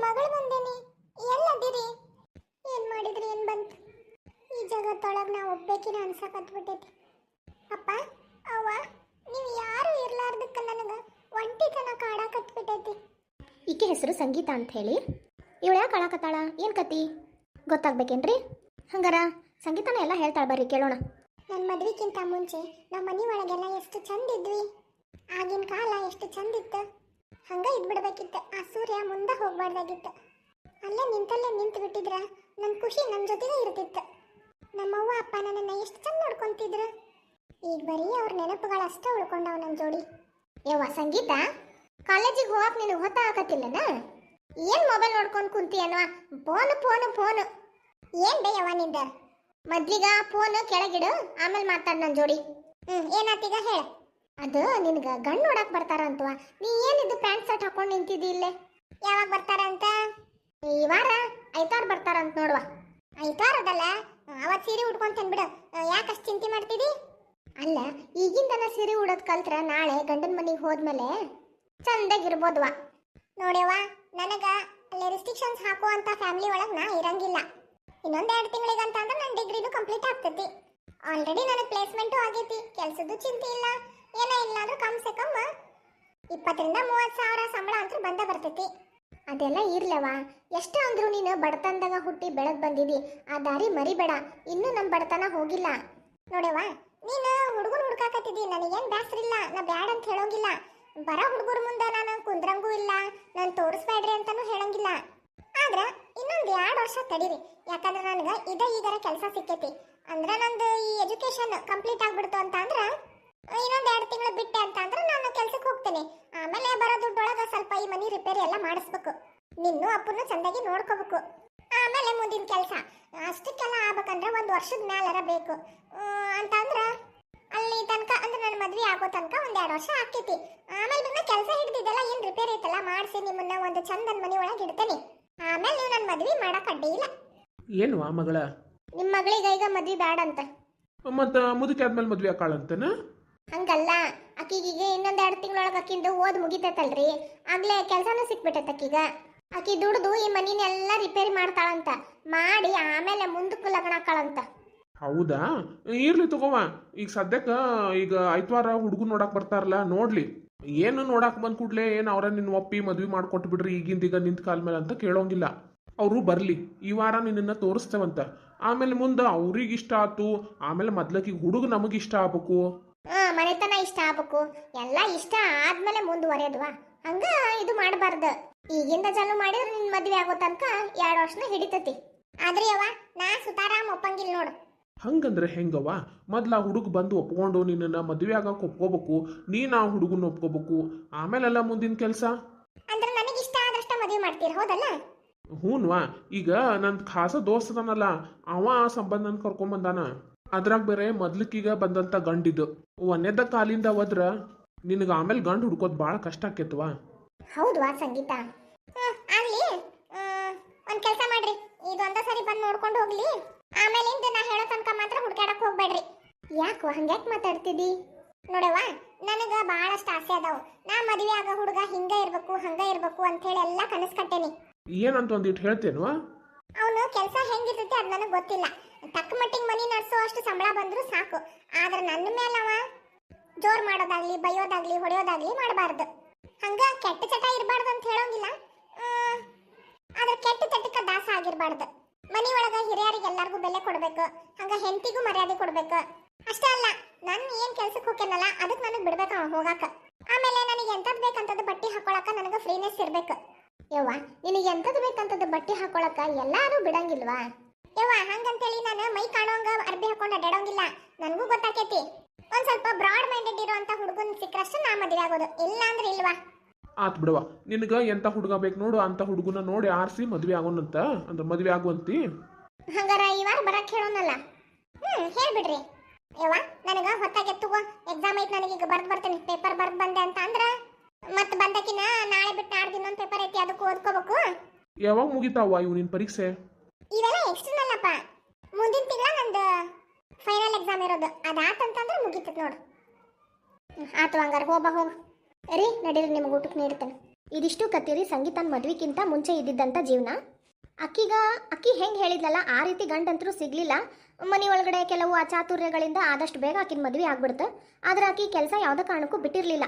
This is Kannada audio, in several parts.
ಮಗಳು ಬಂದೇನಿ. ಎಲ್ಲದಿರಿ? ಏನ್ ಮಾಡಿದ್ರಿ? ಏನ್ ಬಂತು? ಈ ಜಗತ್ತೊಳಗೆ ನಾ ಒಬ್ಬೇಕಿನ ಅನ್ಸಕತ್ಬಿಟ್ಟೈತಿ. ಅಪ್ಪ, ಅವ್ವ, ನೀವು ಯಾರು ಇರ್ಲಾರ್ದಕ್ಕ ನನಗೆ ಒಂಟಿತನ ಕಾಡಕತ್ಬಿಟ್ಟೈತಿ. ಈಕೆ ಹೆಸರು ಸಂಗೀತ ಅಂತ ಹೇಳಿ. ಇವಳು ಯಾಕೆ ಅಳಕತ್ತಾಳ? ಏನು ಕತಿ ಗೊತ್ತಾಗ್ಬೇಕೇನ್ರಿ? ಹಂಗಾರ ಸಂಗೀತನ ಎಲ್ಲ ಹೇಳ್ತಾಳೆ, ಬರ್ರಿ ಕೇಳೋಣ. ನನ್ನ ಮದ್ವಿಗಿಂತ ಮುಂಚೆ ನಮ್ಮ ಮನೆ ಒಳಗೆಲ್ಲ ಎಷ್ಟು ಚಂದ ಇದ್ವಿ. ಆಗಿನ ಕಾಲ ಎಷ್ಟು ಚಂದ ಇತ್ತು. ಹಂಗ ಇದ್ಬಿಡ್ಬೇಕಿತ್ತು. ಆ ಸೂರ್ಯ ಮುಂದೆ ಹೋಗ್ಬಾರ್ದಾಗಿತ್ತು. ಅಲ್ಲೇ ನಿಂತಲ್ಲೇ ನಿಂತು ಬಿಟ್ಟಿದ್ರ ನನ್ನ ಖುಷಿ ನನ್ನ ಜೊತೆಗೆ ಇರ್ತಿತ್ತು. ನಮ್ಮವ್ವ ಅಪ್ಪ ನನ್ನನ್ನು ಎಷ್ಟು ಚಂದ ನೋಡ್ಕೊಂತಿದ್ರು. ಈಗ ಬರೀ ಅವ್ರ ನೆನಪುಗಳಷ್ಟೇ ಉಳ್ಕೊಂಡವ್ ನನ್ನ ಜೋಡಿ. ಯವ್ವ ಸಂಗೀತ, ಕಾಲೇಜಿಗೆ ಹೋಗಕ್ಕೆ ನೀನು ಗೊತ್ತಾಗತ್ತಿಲ್ಲನ? ಏನು ಮೊಬೈಲ್ ನೋಡ್ಕೊಂಡು ಕುಂತಿ ಅನ್ನುವ? Phone phone phone. ಏನ್ ಬೇಯವ್ವ ನಿಂದ? ಮೊದ್ಲಿಗ ಫೋನ್ ಕೆಳಗಿಡು, ಆಮೇಲೆ ಮಾತಾಡ್ ನನ್ನ ಜೋಡಿ. ಏನಾತೀಗ ಹೇಳ. ಅದು ನಿನ್ಗೆ ಗಂಡು ನೋಡಕ್ ಬರ್ತಾರಂತವ. ನೀ ಏನಿದು ಪ್ಯಾಂಟ್ ಶರ್ಟ್ ಹಾಕೊಂಡು ನಿಂತಿದ್ದಿ ಇಲ್ಲೇ? ಯಾವಾಗ ಬರ್ತಾರಂತ? ಈ ವಾರ ಐತಾರ ಬರ್ತಾರಂತ ನೋಡುವ. ಐತಾರದಲ್ಲ, ಅವತ್ತು ಸೀರೆ ಉಟ್ಕೊಂತೇನ್ ಬಿಡು. ಯಾಕಷ್ಟು ಚಿಂತೆ ಮಾಡ್ತಿದಿ? ಅಲ್ಲ, ಈಗಿಂದನ ಸೀರೆ ಉಡೋದು ಕಲ್ತ್ರ ನಾಳೆ ಗಂಡನ ಮನೆಗೆ ಹೋದ್ಮೇಲೆ ಚಂದಾಗಿರ್ಬೋದ್ವಾ. ನೋಡ್ಯವ್ವ, ನನಗ ಅಲ್ಲಿ ರಿಸ್ಟ್ರಿಕ್ಷನ್ಸ್ ಹಾಕುವಂತ ಫ್ಯಾಮಿಲಿ ಒಳಗೆ ನಾ ಇರಂಗಿಲ್ಲ. ಇನ್ನೊಂದು 2 ತಿಂಗಳಿಗಂತ ಅಂದ್ರೆ ನನ್ನ ಡಿಗ್ರಿನೂ ಕಂಪ್ಲೀಟ್ ಆಗ್ತೈತಿ. ಆಲ್ರೆಡಿ ನನಗೆ ಪ್ಲೇಸ್ಮೆಂಟು ಆಗೈತಿ. ಕೆಲಸದ್ದು ಚಿಂತೆ ಇಲ್ಲ. ಏನೋ ಇಲ್ಲ ಅಂದ್ರೆ ಕಮ್ ಸೆ ಕಮ್ 20,000 30,000 ಸಂಬಳ ಅಂತೂ ಬಂದ ಬರ್ತೈತಿ. ಅದೆಲ್ಲ ಇರ್ಲವ. ಎಷ್ಟು ಅಂದ್ರು ನೀನು ಬಡತನದಾಗ ಹುಟ್ಟಿ ಬೆಳೆದ್ ಬಂದಿದಿ. ಆ ದಾರಿ ಮರಿಬೇಡ. ಇನ್ನೂ ನಮ್ಮ ಬಡತನ ಹೋಗಿಲ್ಲ. ನೋಡ್ಯವ್ವ, ನೀನು ಹುಡುಗನ ಹುಡ್ಕಾಕತ್ತಿದ್ದಿ. ನನಗೇನು ಬ್ಯಾಸ್ರಿಲ್ಲ. ನಾ ಬ್ಯಾಡ ಅಂತ ಹೇಳೋಂಗಿಲ್ಲ. ಬರ ಹುಡುಗರ ಮುಂದೆ ನಾನು ಕುಂದ್ರಂಗೂ ಇಲ್ಲ, ನಾನು ತೋರಿಸ್ಬೇಡ್ರಿ ಅಂತಾನು ಹೇಳಂಗಿಲ್ಲ. ಆದ್ರೆ ಇನ್ನೊಂದು 2 ವರ್ಷ ತಡೀರಿ. ಯಾಕಂದ್ರೆ ನನಗೆ ಈಗಾರ ಕೆಲಸ ಸಿಕ್ಕೈತಿ. ಅಂದ್ರೆ ನಂದು ಈ ಎಜುಕೇಶನ್ ಕಂಪ್ಲೀಟ್ ಆಗ್ಬಿಡ್ತು ಅಂತ ಅಂದ್ರೆ ಇನ್ನೊಂದು 2 ತಿಂಗಳು ಬಿಟ್ಟೆ ಅಂತ ಅಂದ್ರೆ ನಾನು ಕೆಲ್ಸಕ್ಕೆ ಹೋಗ್ತೇನೆ. ಆಮೇಲೆ ಬರೋ ದುಡ್ಡೊಳಗೆ ಸ್ವಲ್ಪ ಈ ಮನೆ ರಿಪೇರಿ ಎಲ್ಲ ಮಾಡಿಸ್ಬೇಕು. ನಿನ್ನೂ ಅಪ್ಪನ್ನು ಚಂದಾಗಿ ನೋಡ್ಕೋಬೇಕು. ಆಮೇಲೆ ಮುಂದಿನ ಕೆಲಸ ಅಷ್ಟಕ್ಕೆಲ್ಲ ಆಗ್ಬೇಕಂದ್ರೆ 1 ವರ್ಷದ ಮ್ಯಾಲರ ಬೇಕು. ಅಂತಂದ್ರೆ ಅಲ್ಲಿ ತನಕ ಅಂದ್ರೆ ನನ್ನ ಮದ್ವೆ ಆಗೋ ತನಕ 1-2 ವರ್ಷ ಆಕೈತಿ. ಆಮೇಲೆ ಬಿನ್ನ ಕೆಲಸ ಹಿಡ್ದಿದ್ದೆಲ್ಲ ಏನು ರಿಪೇರಿ ಐತಲ್ಲ ಮಾಡಿಸಿ ನಿಮ್ಮನ್ನ ಒಂದು ಚಂದನ ಮನೆ ಒಳಗೆ ಇಡ್ತೇನೆ. ಆಮೇಲೆ ನೀವು ನನ್ನ ಮದ್ವೆ ಮಾಡಕ್ ಅಡ್ಡಿ ಇಲ್ಲ. ಏನು ಆ ಮಗಳ? ನಿಮ್ಮ ಮಗಳಿಗೆ ಈಗ ಮದ್ವೆ ಬೇಡ ಅಂತ. ಮತ್ತು ಮುದುಕಿ ಆದ್ಮೇಲೆ ಮದ್ವೆ ಆಕಾಳಂತನ? ಹಂಗಲ್ಲ, ಆಕಿಗೀಗ ಇನ್ನೊಂದು 2 ತಿಂಗಳೊಳಗೆ ಆಕಿಂದು ಓದ್ ಮುಗಿತೈತಲ್ರಿ. ಆಗ್ಲೇ ಕೆಲಸನೂ ಸಿಕ್ಬಿಟ್ಟೈತೆ ಆಕಿಗ. ಆಕಿ ದುಡ್ದು ಈ ಮನಿನೆಲ್ಲ ರಿಪೇರಿ ಮಾಡ್ತಾಳಂತ. ಮಾಡಿ ಆಮೇಲೆ ಮುಂದಕ್ಕೆ ಲಗ್ನ ಹಾಕಾಳಂತ. ಹೌದಾ? ಇರ್ಲಿ ತಗೋವ. ಈಗ ಸದ್ಯಕ್ಕೆ ಈಗ ಐತ್ವಾರ ಹುಡುಗನ್ ನೋಡಕ್ ಬರ್ತಾರಲ್ಲ, ನೋಡ್ಲಿ. ಏನು ನೋಡಕ್ ಬಂದ್ ಕೂಡ್ಲೆ ಏನು ಅವ್ರ ನಿನ್ನ ಒಪ್ಪಿ ಮದ್ವೆ ಮಾಡ್ಕೊಟ್ಟು ಬಿಡ್ರಿ ಈಗಿಂದೀಗ ನಿಂತ ಕಾಲ ಮೇಲೆ ಅಂತ ಕೇಳೋಂಗಿಲ್ಲ. ಅವರು ಬರ್ಲಿ. ಈ ವಾರ ನಿನ್ನ ತೋರಿಸ್ತೇವಂತ. ಆಮೇಲೆ ಮುಂದೆ ಅವ್ರಿಗೆ ಇಷ್ಟ ಆತು. ಆಮೇಲೆ ಮೊದ್ಲಕ್ಕಿಗೆ ಹುಡುಗ ನಮಗೆ ಇಷ್ಟ ಆಗ್ಬೇಕು. ಮನೆತನ ಇಷ್ಟ ಆಗ್ಬೇಕು. ಎಲ್ಲ ಇಷ್ಟ ಆದ್ಮೇಲೆ ಮುಂದುವರೆದ್ವಾ. ಹಂಗ ಇದು ಮಾಡಬಾರ್ದು. ಈಗಿಂದ ಚಾಲು ಮಾಡಿದ್ರೆ ನಿನ್ ಮದ್ವೆ ಆಗೋ ತನಕ 2 ವರ್ಷನ ಹಿಡಿತತಿ. ಆದ್ರೆ ಯವ್ವ, ನಾ ಸುತಾರಾಮ್ ಒಪ್ಪಂಗಿಲ್ಲ ನೋಡು. ಹಂಗಂದ್ರೆ ಹೆಂಗವ? ಮೊದ್ಲ ಆ ಹುಡುಗ ಬಂದು ಒಪ್ಕೊಂಡು ನಿನ್ನ ಮದ್ವೆ ಆಗಕ್ಕೆ ಒಪ್ಕೋಬೇಕು. ನೀನು ಆ ಹುಡುಗನ ಒಪ್ಕೋಬೇಕು. ಆಮೇಲೆಲ್ಲ ಮುಂದಿನ ಕೆಲಸ. ಅಂದ್ರೆ ನನಗಿಷ್ಟ ಆದಷ್ಟ ಮದುವೆ ಮಾಡ್ತೀರ, ಹೌದಲ್ಲ? ಹೂನ್ವಾ. ಈಗ ನನ್ನ ಖಾಸ ದೋಸ್ತನಲ್ಲ, ಅವ ಆ ಸಂಬಂಧನ ಕರ್ಕೊಂಬಂದಾನ. ಅದ್ರಾಗ ಬೇರೆ ಮೊದ್ಲಕ್ಕೀಗ ಬಂದಂತ ಗಂಡಿದ್ದು 1ನೇದ ಕಾಲಿಂದ ಹೋದ್ರ ನಿನಗೆ ಆಮೇಲೆ ಗಂಡು ಹುಡ್ಕೋದು ಭಾಳ ಕಷ್ಟ ಆಕೇತ್ವಾ. ಹೌದ್ವಾ ಸಂಗೀತ? ಅಲ್ಲಿ ಒಂದು ಕೆಲಸ ಮಾಡ್ರಿ. ಇದೊಂದ ಸರಿ ಬಂದು ನೋಡ್ಕೊಂಡು ಹೋಗ್ಲಿ. ಆಮೇಲಿಂದ ನಾ ಹೇಳೋ ತನಕ ಮಾತ್ರ ಹುಡ್ಕಾಡಕ್ ಹೋಗ್ಬೇಡ್ರಿ. ಯಾಕೋ ಹಂಗ್ಯಾಕೆ ಮಾತಾಡ್ತಿದ್ದಿ? ನೋಡವ್ವ, ನನಗ ಬಹಳಷ್ಟು ಆಸೆ ಅದಾವು. ನಾ ಮದುವೆ ಆಗ ಹುಡುಗ ಹಿಂಗ ಇರ್ಬೇಕು ಹಂಗ ಇರ್ಬೇಕು ಅಂತ ಹೇಳಿ ಎಲ್ಲ ಕನಸು ಕಟ್ಟೇನಿ. ಏನಂತ ಒಂದಿಟ್ಟು ಹೇಳ್ತೇನ್ವಾ? ಅವನು ಕೆಲಸ ಹೆಂಗಿರ್ತೈತಿ ಅದು ನನಗೆ ಗೊತ್ತಿಲ್ಲ. ತಕ್ಕ ಮಟ್ಟಿಗೆ ಮನಿ ನಡೆಸೋ ಅಷ್ಟು ಸಂಬಳ ಬಂದ್ರು ಸಾಕು. ಆದ್ರೆ ನನ್ನ ಮೇಲೆ ಅವ ಜೋರ್ ಮಾಡೋದಾಗ್ಲಿ, ಬೈಯೋದಾಗ್ಲಿ, ಹೊಡೆಯೋದಾಗ್ಲಿ ಮಾಡಬಾರ್ದು. ಹಂಗ ಕೆಟ್ಟ ಚಟ ಇರಬಾರ್ದು ಅಂತ ಹೇಳೋಂಗಿಲ್ಲ. ಆದ್ರೆ ಕೆಟ್ಟ ಚಟಕ್ಕೆ ದಾಸ ಆಗಿರ್ಬಾರ್ದು. ಮನಿ ಒಳಗ ಹಿರಿಯರಿಗೆ ಎಲ್ಲರಿಗೂ ಬೆಲೆ ಕೊಡ್ಬೇಕು. ಹಂಗ ಹೆಂಡತಿಗೂ ಮರ್ಯಾದೆ ಕೊಡ್ಬೇಕು. ಅಷ್ಟೇ ಅಲ್ಲ, ನಾನು ಏನ್ ಕೆಲ್ಸಕ್ಕೆ ಹೋಗ್ತೇನಲ್ಲ ಅದಕ್ಕೆ ನನಗೆ ಬಿಡ್ಬೇಕು ಅವ ಹೋಗಾಕ. ಆಮೇಲೆ ನನಗೆ ಎಂತದ್ ಬೇಕಂತದ್ದು ಬಟ್ಟೆ ಹಾಕೊಳಕ ನನಗೆ ಫ್ರೀನೆಸ್ ಇರ್ಬೇಕು. ಯವ್ವ, ನಿನಗೆ ಎಂತದ್ ಬೇಕಂತದ್ದು ಬಟ್ಟೆ ಹಾಕೊಳಕ ಎಲ್ಲಾರು ಬಿಡಂಗಿಲ್ವಾ? ಯವ್ವ, ಹಂಗಂತೇಳಿ ನಾನು ಮೈ ಕಾಣೋಂಗ ಅರ್ಬಿ ಹಾಕೊಂಡು ಅಡ್ಡಾಡೋಂಗಿಲ್ಲ. ನನಗೂ ಗೊತ್ತಾಕೈತಿ. ಒಂದ್ ಸ್ವಲ್ಪ ಬ್ರಾಡ್ ಮೈಂಡೆಡ್ ಇರುವಂತ ಹುಡುಗನ್ ಸಿಕ್ಕರಷ್ಟು ನಾ ಮದುವೆ ಆಗೋದು, ಇಲ್ಲ ಅಂದ್ರೆ ಇಲ್ವಾ. ಆತ್ ಬಿಡವ. ನಿನಗ ಎಂತ ಹುಡುಗ ಬೇಕು ನೋಡು, ಅಂತ ಹುಡುಗನ ನೋಡಿ ಆರಿಸಿ ಮದ್ವೆ ಆಗೋಣಂತ. ಅಂದ್ರೆ ಮದ್ವೆ ಆಗುವಂತಿ. ಹಂಗಾರ ಈ ವಾರ ಬರಕ್ ಹೇಳೋನಲ್ಲ. ಹೇಳ್ಬಿಡ್ರಿ ಯವ್ವ. ನನಗ ಹೊತ್ತಾಗೆ ತಗೋ, ಎಕ್ಸಾಮ್ ಐತಿ. ನನಗೀಗ ಬರ್ದು ಬರ್ತೇನೆ. ಪೇಪರ್ ಬರ್ದು ಬಂದೆ ಅಂತ ಅಂದ್ರ ಮತ್ತೆ ಬಂದಕಿನ ನಾಳೆ ಬಿಟ್ಟು ನಾಡ್ದು ಇನ್ನೊಂದು ಪೇಪರ್ ಐತಿ, ಅದಕ್ಕೆ ಓದ್ಕೋಬೇಕು. ಯಾವಾಗ ಮುಗಿತಾವ ಇವು ನಿನ್ ಪರೀಕ್ಷೆ? ಇವೆಲ್ಲ ಎಕ್ಸ್ಟರ್ನಲ್ ಅಪ್ಪ. ಮುಂದಿನ ತಿಂಗಳ ನಂದು ಫೈನಲ್ ಎಕ್ಸಾಮ್ ಇರೋದು. ಅದಾತಂತಂದ್ರೆ ಮುಗಿತೈತಿ ನೋಡು. ಆತು ಹಂಗಾರ ಹೋಗ. ರೀ ನಡೀರಿ, ನಿಮ್ಗೆ ಊಟಕ್ಕೆ ನೀಡ್ತೇನೆ. ಇದಿಷ್ಟು ಕತ್ತೀರಿ ಸಂಗೀತನ ಮದ್ವಿಗಿಂತ ಮುಂಚೆ ಇದ್ದಿದ್ದಂಥ ಜೀವನ. ಅಕ್ಕಿ ಹೆಂಗೆ ಹೇಳಿದ್ಲಲ್ಲ ಆ ರೀತಿ ಗಂಡಂತರೂ ಸಿಗ್ಲಿಲ್ಲ. ಮನೆ ಒಳಗಡೆ ಕೆಲವು ಅಚಾತುರ್ಯಗಳಿಂದ ಆದಷ್ಟು ಬೇಗ ಆಕಿನ ಮದ್ವೆ ಆಗ್ಬಿಡ್ತು. ಆದ್ರೆ ಆಕಿ ಕೆಲಸ ಯಾವುದೇ ಕಾರಣಕ್ಕೂ ಬಿಟ್ಟಿರ್ಲಿಲ್ಲ.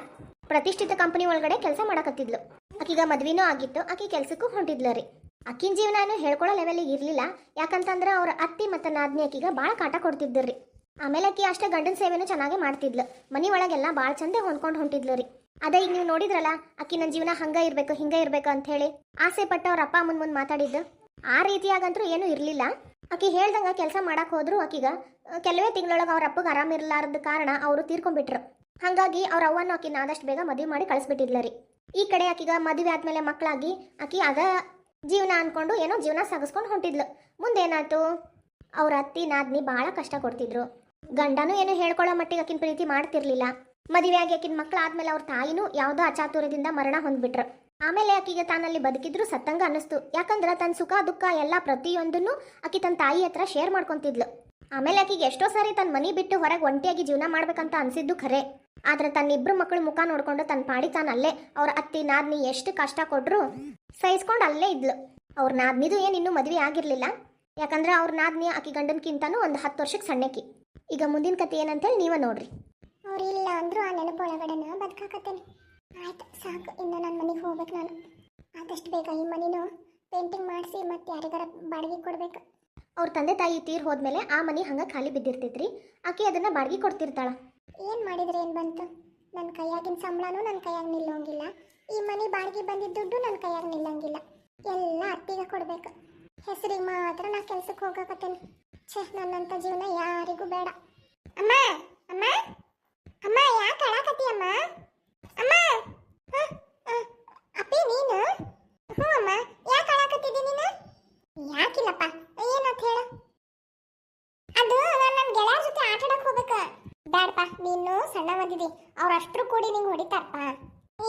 ಪ್ರತಿಷ್ಠಿತ ಕಂಪನಿ ಒಳಗಡೆ ಕೆಲಸ ಮಾಡಕತ್ತಿದ್ಲು. ಆಕಿಗ ಮದ್ವಿನೂ ಆಗಿತ್ತು, ಆಕಿ ಕೆಲ್ಸಕ್ಕೂ ಹೊಂಟಿದ್ಲು ರೀ. ಅಕ್ಕಿನ ಜೀವನ ಹೇಳ್ಕೊಳ್ಳೋ ಲೆವೆಲಿಗೆ ಇರಲಿಲ್ಲ. ಯಾಕಂತಂದ್ರೆ ಅವ್ರ ಅತ್ತಿ ಮತ್ತು ನಾದ್ನಿ ಆಕಿಗ ಭಾಳ ಕಾಟ ಕೊಡ್ತಿದ್ರಿ. ಆಮೇಲೆ ಆಕಿ ಅಷ್ಟೇ ಗಂಡನ ಸೇವೆನೂ ಚೆನ್ನಾಗೇ ಮಾಡ್ತಿದ್ಲು. ಮನೆ ಒಳಗೆಲ್ಲ ಭಾಳ ಚಂದ ಹೊಂದ್ಕೊಂಡು ಹೊಂಟಿದ್ಲು ರೀ. ಅದೇ ಈಗ ನೀವು ನೋಡಿದ್ರಲ್ಲ, ಆಕಿ ನನ್ನ ಜೀವನ ಹಂಗ ಇರಬೇಕು ಹಿಂಗ ಇರಬೇಕು ಅಂತ ಹೇಳಿ ಆಸೆ ಪಟ್ಟು ಅವ್ರ ಅಪ್ಪ ಮುಂದೆ ಮಾತಾಡಿದ್ದು ಆ ರೀತಿಯಾಗಂತೂ ಏನೂ ಇರಲಿಲ್ಲ. ಆಕಿ ಹೇಳ್ದಂಗೆ ಕೆಲಸ ಮಾಡಕ್ಕೆ ಹೋದ್ರು ಆಕಿಗ ಕೆಲವೇ ತಿಂಗಳೊಳಗೆ ಅವ್ರ ಅಪ್ಪಗೆ ಆರಾಮಿರಲಾರದ ಕಾರಣ ಅವರು ತೀರ್ಕೊಂಡ್ಬಿಟ್ರು. ಹಾಗಾಗಿ ಅವ್ರ ಅವ್ವನು ಆಕಿನ ಆದಷ್ಟು ಬೇಗ ಮದುವೆ ಮಾಡಿ ಕಳಿಸ್ಬಿಟ್ಟಿದ್ಲ ರೀ. ಈ ಕಡೆ ಆಕಿಗ ಮದುವೆ ಆದ್ಮೇಲೆ ಮಕ್ಕಳಾಗಿ ಆಕಿ ಅದ ಜೀವನ ಅನ್ಕೊಂಡು ಏನೋ ಜೀವನ ಸಾಗಿಸ್ಕೊಂಡು ಹೊಂಟಿದ್ಲು. ಮುಂದೇನಾಯ್ತು, ಅವ್ರ ಅತ್ತಿ ನಾದ್ನಿ ಭಾಳ ಕಷ್ಟ ಕೊಡ್ತಿದ್ರು. ಗಂಡನೂ ಏನು ಹೇಳ್ಕೊಳ್ಳೋ ಮಟ್ಟಿಗೆ ಆಕಿನ ಪ್ರೀತಿ ಮಾಡ್ತಿರ್ಲಿಲ್ಲ. ಮದುವೆ ಆಗಿ ಆಕಿನ ಮಕ್ಕಳಾದ್ಮೇಲೆ ಅವ್ರ ತಾಯಿನೂ ಯಾವುದೋ ಅಚಾತುರ್ಯದಿಂದ ಮರಣ ಹೊಂದ್ಬಿಟ್ರು. ಆಮೇಲೆ ಆಕಿಗೆ ತಾನಲ್ಲಿ ಬದುಕಿದ್ರು ಸತ್ತಂಗ ಅನ್ನಿಸ್ತು. ಯಾಕಂದ್ರೆ ತನ್ನ ಸುಖ ದುಃಖ ಎಲ್ಲ ಪ್ರತಿಯೊಂದನ್ನು ಆಕಿ ತನ್ನ ತಾಯಿ ಹತ್ರ ಶೇರ್ ಮಾಡ್ಕೊಂತಿದ್ಲು. ಆಮೇಲೆ ಆಕಿಗೆ ಎಷ್ಟೋ ಸಾರಿ ತನ್ನ ಮನೆ ಬಿಟ್ಟು ಹೊರಗೆ ಒಂಟಿಯಾಗಿ ಜೀವನ ಮಾಡ್ಬೇಕಂತ ಅನ್ಸಿದ್ದು ಖರೆ. ಆದ್ರೆ ತನ್ನ ಇಬ್ರು ಮಕ್ಕಳು ಮುಖ ನೋಡ್ಕೊಂಡು ತನ್ನ ಪಾಡಿ ತಾನು ಅಲ್ಲೇ ಅವ್ರ ಅತ್ತಿ ನಾದ್ನಿ ಎಷ್ಟು ಕಷ್ಟ ಕೊಟ್ರು ಸಹಿಸ್ಕೊಂಡು ಅಲ್ಲೇ ಇದ್ಲು. ಅವ್ರ ನಾದ್ನಿದು ಏನು ಇನ್ನೂ ಮದುವೆ ಆಗಿರ್ಲಿಲ್ಲ. ಯಾಕಂದ್ರೆ ಅವ್ರ ನಾದ್ನಿ ಆಕಿ ಗಂಡನ್ಕಿಂತನೂ ಒಂದು 10 ವರ್ಷಕ್ಕೆ ಸಣ್ಣಕಿ. ಈಗ ಮುಂದಿನ ಕತೆ ಏನಂತೇಳಿ ನೀವೇ ನೋಡ್ರಿ. ಅವ್ರು ಇಲ್ಲ ಅಂದ್ರು ಆ ನೆನಪೊಳಗಡೆನ ಬದುಕಾಕತ್ತೇನೆ. ಆಯ್ತು ಸಾಕು, ಇನ್ನು ನನ್ನ ಮನೆಗೆ ಹೋಗ್ಬೇಕು. ನಾನು ಆದಷ್ಟು ಬೇಗ ಈ ಮನಿನೂ ಪೇಂಟಿಂಗ್ ಮಾಡಿಸಿ ಮತ್ತೆ ಯಾರಿಗಾರ ಬಾಡಿಗೆ ಕೊಡ್ಬೇಕು. ಅವ್ರ ತಂದೆ ತಾಯಿ ತೀರ್ ಹೋದ್ಮೇಲೆ ಆ ಮನೆ ಹಂಗೆ ಖಾಲಿ ಬಿದ್ದಿರ್ತೈತ್ರಿ. ಆಕಿ ಅದನ್ನ ಬಾಡಿಗೆ ಕೊಡ್ತಿರ್ತಾಳ. ಏನು ಮಾಡಿದ್ರೆ ಏನು ಬಂತು? ನನ್ನ ಕೈಯಾಗಿನ ಸಂಬಳನೂ ನನ್ನ ಕೈಯಾಗ ನಿಲ್ಲೋಂಗಿಲ್ಲ. ಈ ಮನೆ ಬಾಡಿಗೆ ಬಂದಿದ್ದ ದುಡ್ಡು ನನ್ನ ಕೈಯಾಗ ನಿಲ್ಲಂಗಿಲ್ಲ. ಎಲ್ಲ ಅತ್ತಿಗೆ ಕೊಡ್ಬೇಕು. ಹೆಸರಿಗೆ ಮಾತ್ರ ನಾ ಕೆಲ್ಸಕ್ಕೆ ಹೋಗಕತ್ತೇನೆ. ಛೇ, ನನ್ನಂಥ ಜೀವನ ಯಾರಿಗೂ ಬೇಡ. ಅಮ್ಮ ಅಮ್ಮ ಅಮ್ಮ, ಯಾಕೆ ಅಳಾಕತ್ತಿ ಅಮ್ಮ? ಅಮ್ಮ ಅಪ್ಪಿ ನೀನು? ಹ್ಞೂ ಅಮ್ಮ, ಯಾಕೆ ಅಳಾಕತ್ತಿದ್ದಿ ನೀನು? ಯಾಕಿಲ್ಲಪ್ಪ, ಏನಂತ ಹೇಳು? ಅದು ನಾನು ನನ್ನ ಗೆಳೆಯರ ಜೊತೆ ಆಟ ಆಡಕ್ಕೆ ಹೋಗ್ಬೇಕು. ಬೇಡಪ್ಪ, ನೀನು ಸಣ್ಣ ಬಂದಿದ್ದಿ, ಅವ್ರು ಅಷ್ಟರು ಕೂಡಿ ನಿಂಗೆ ಹೊಡಿತಾರಪ್ಪ.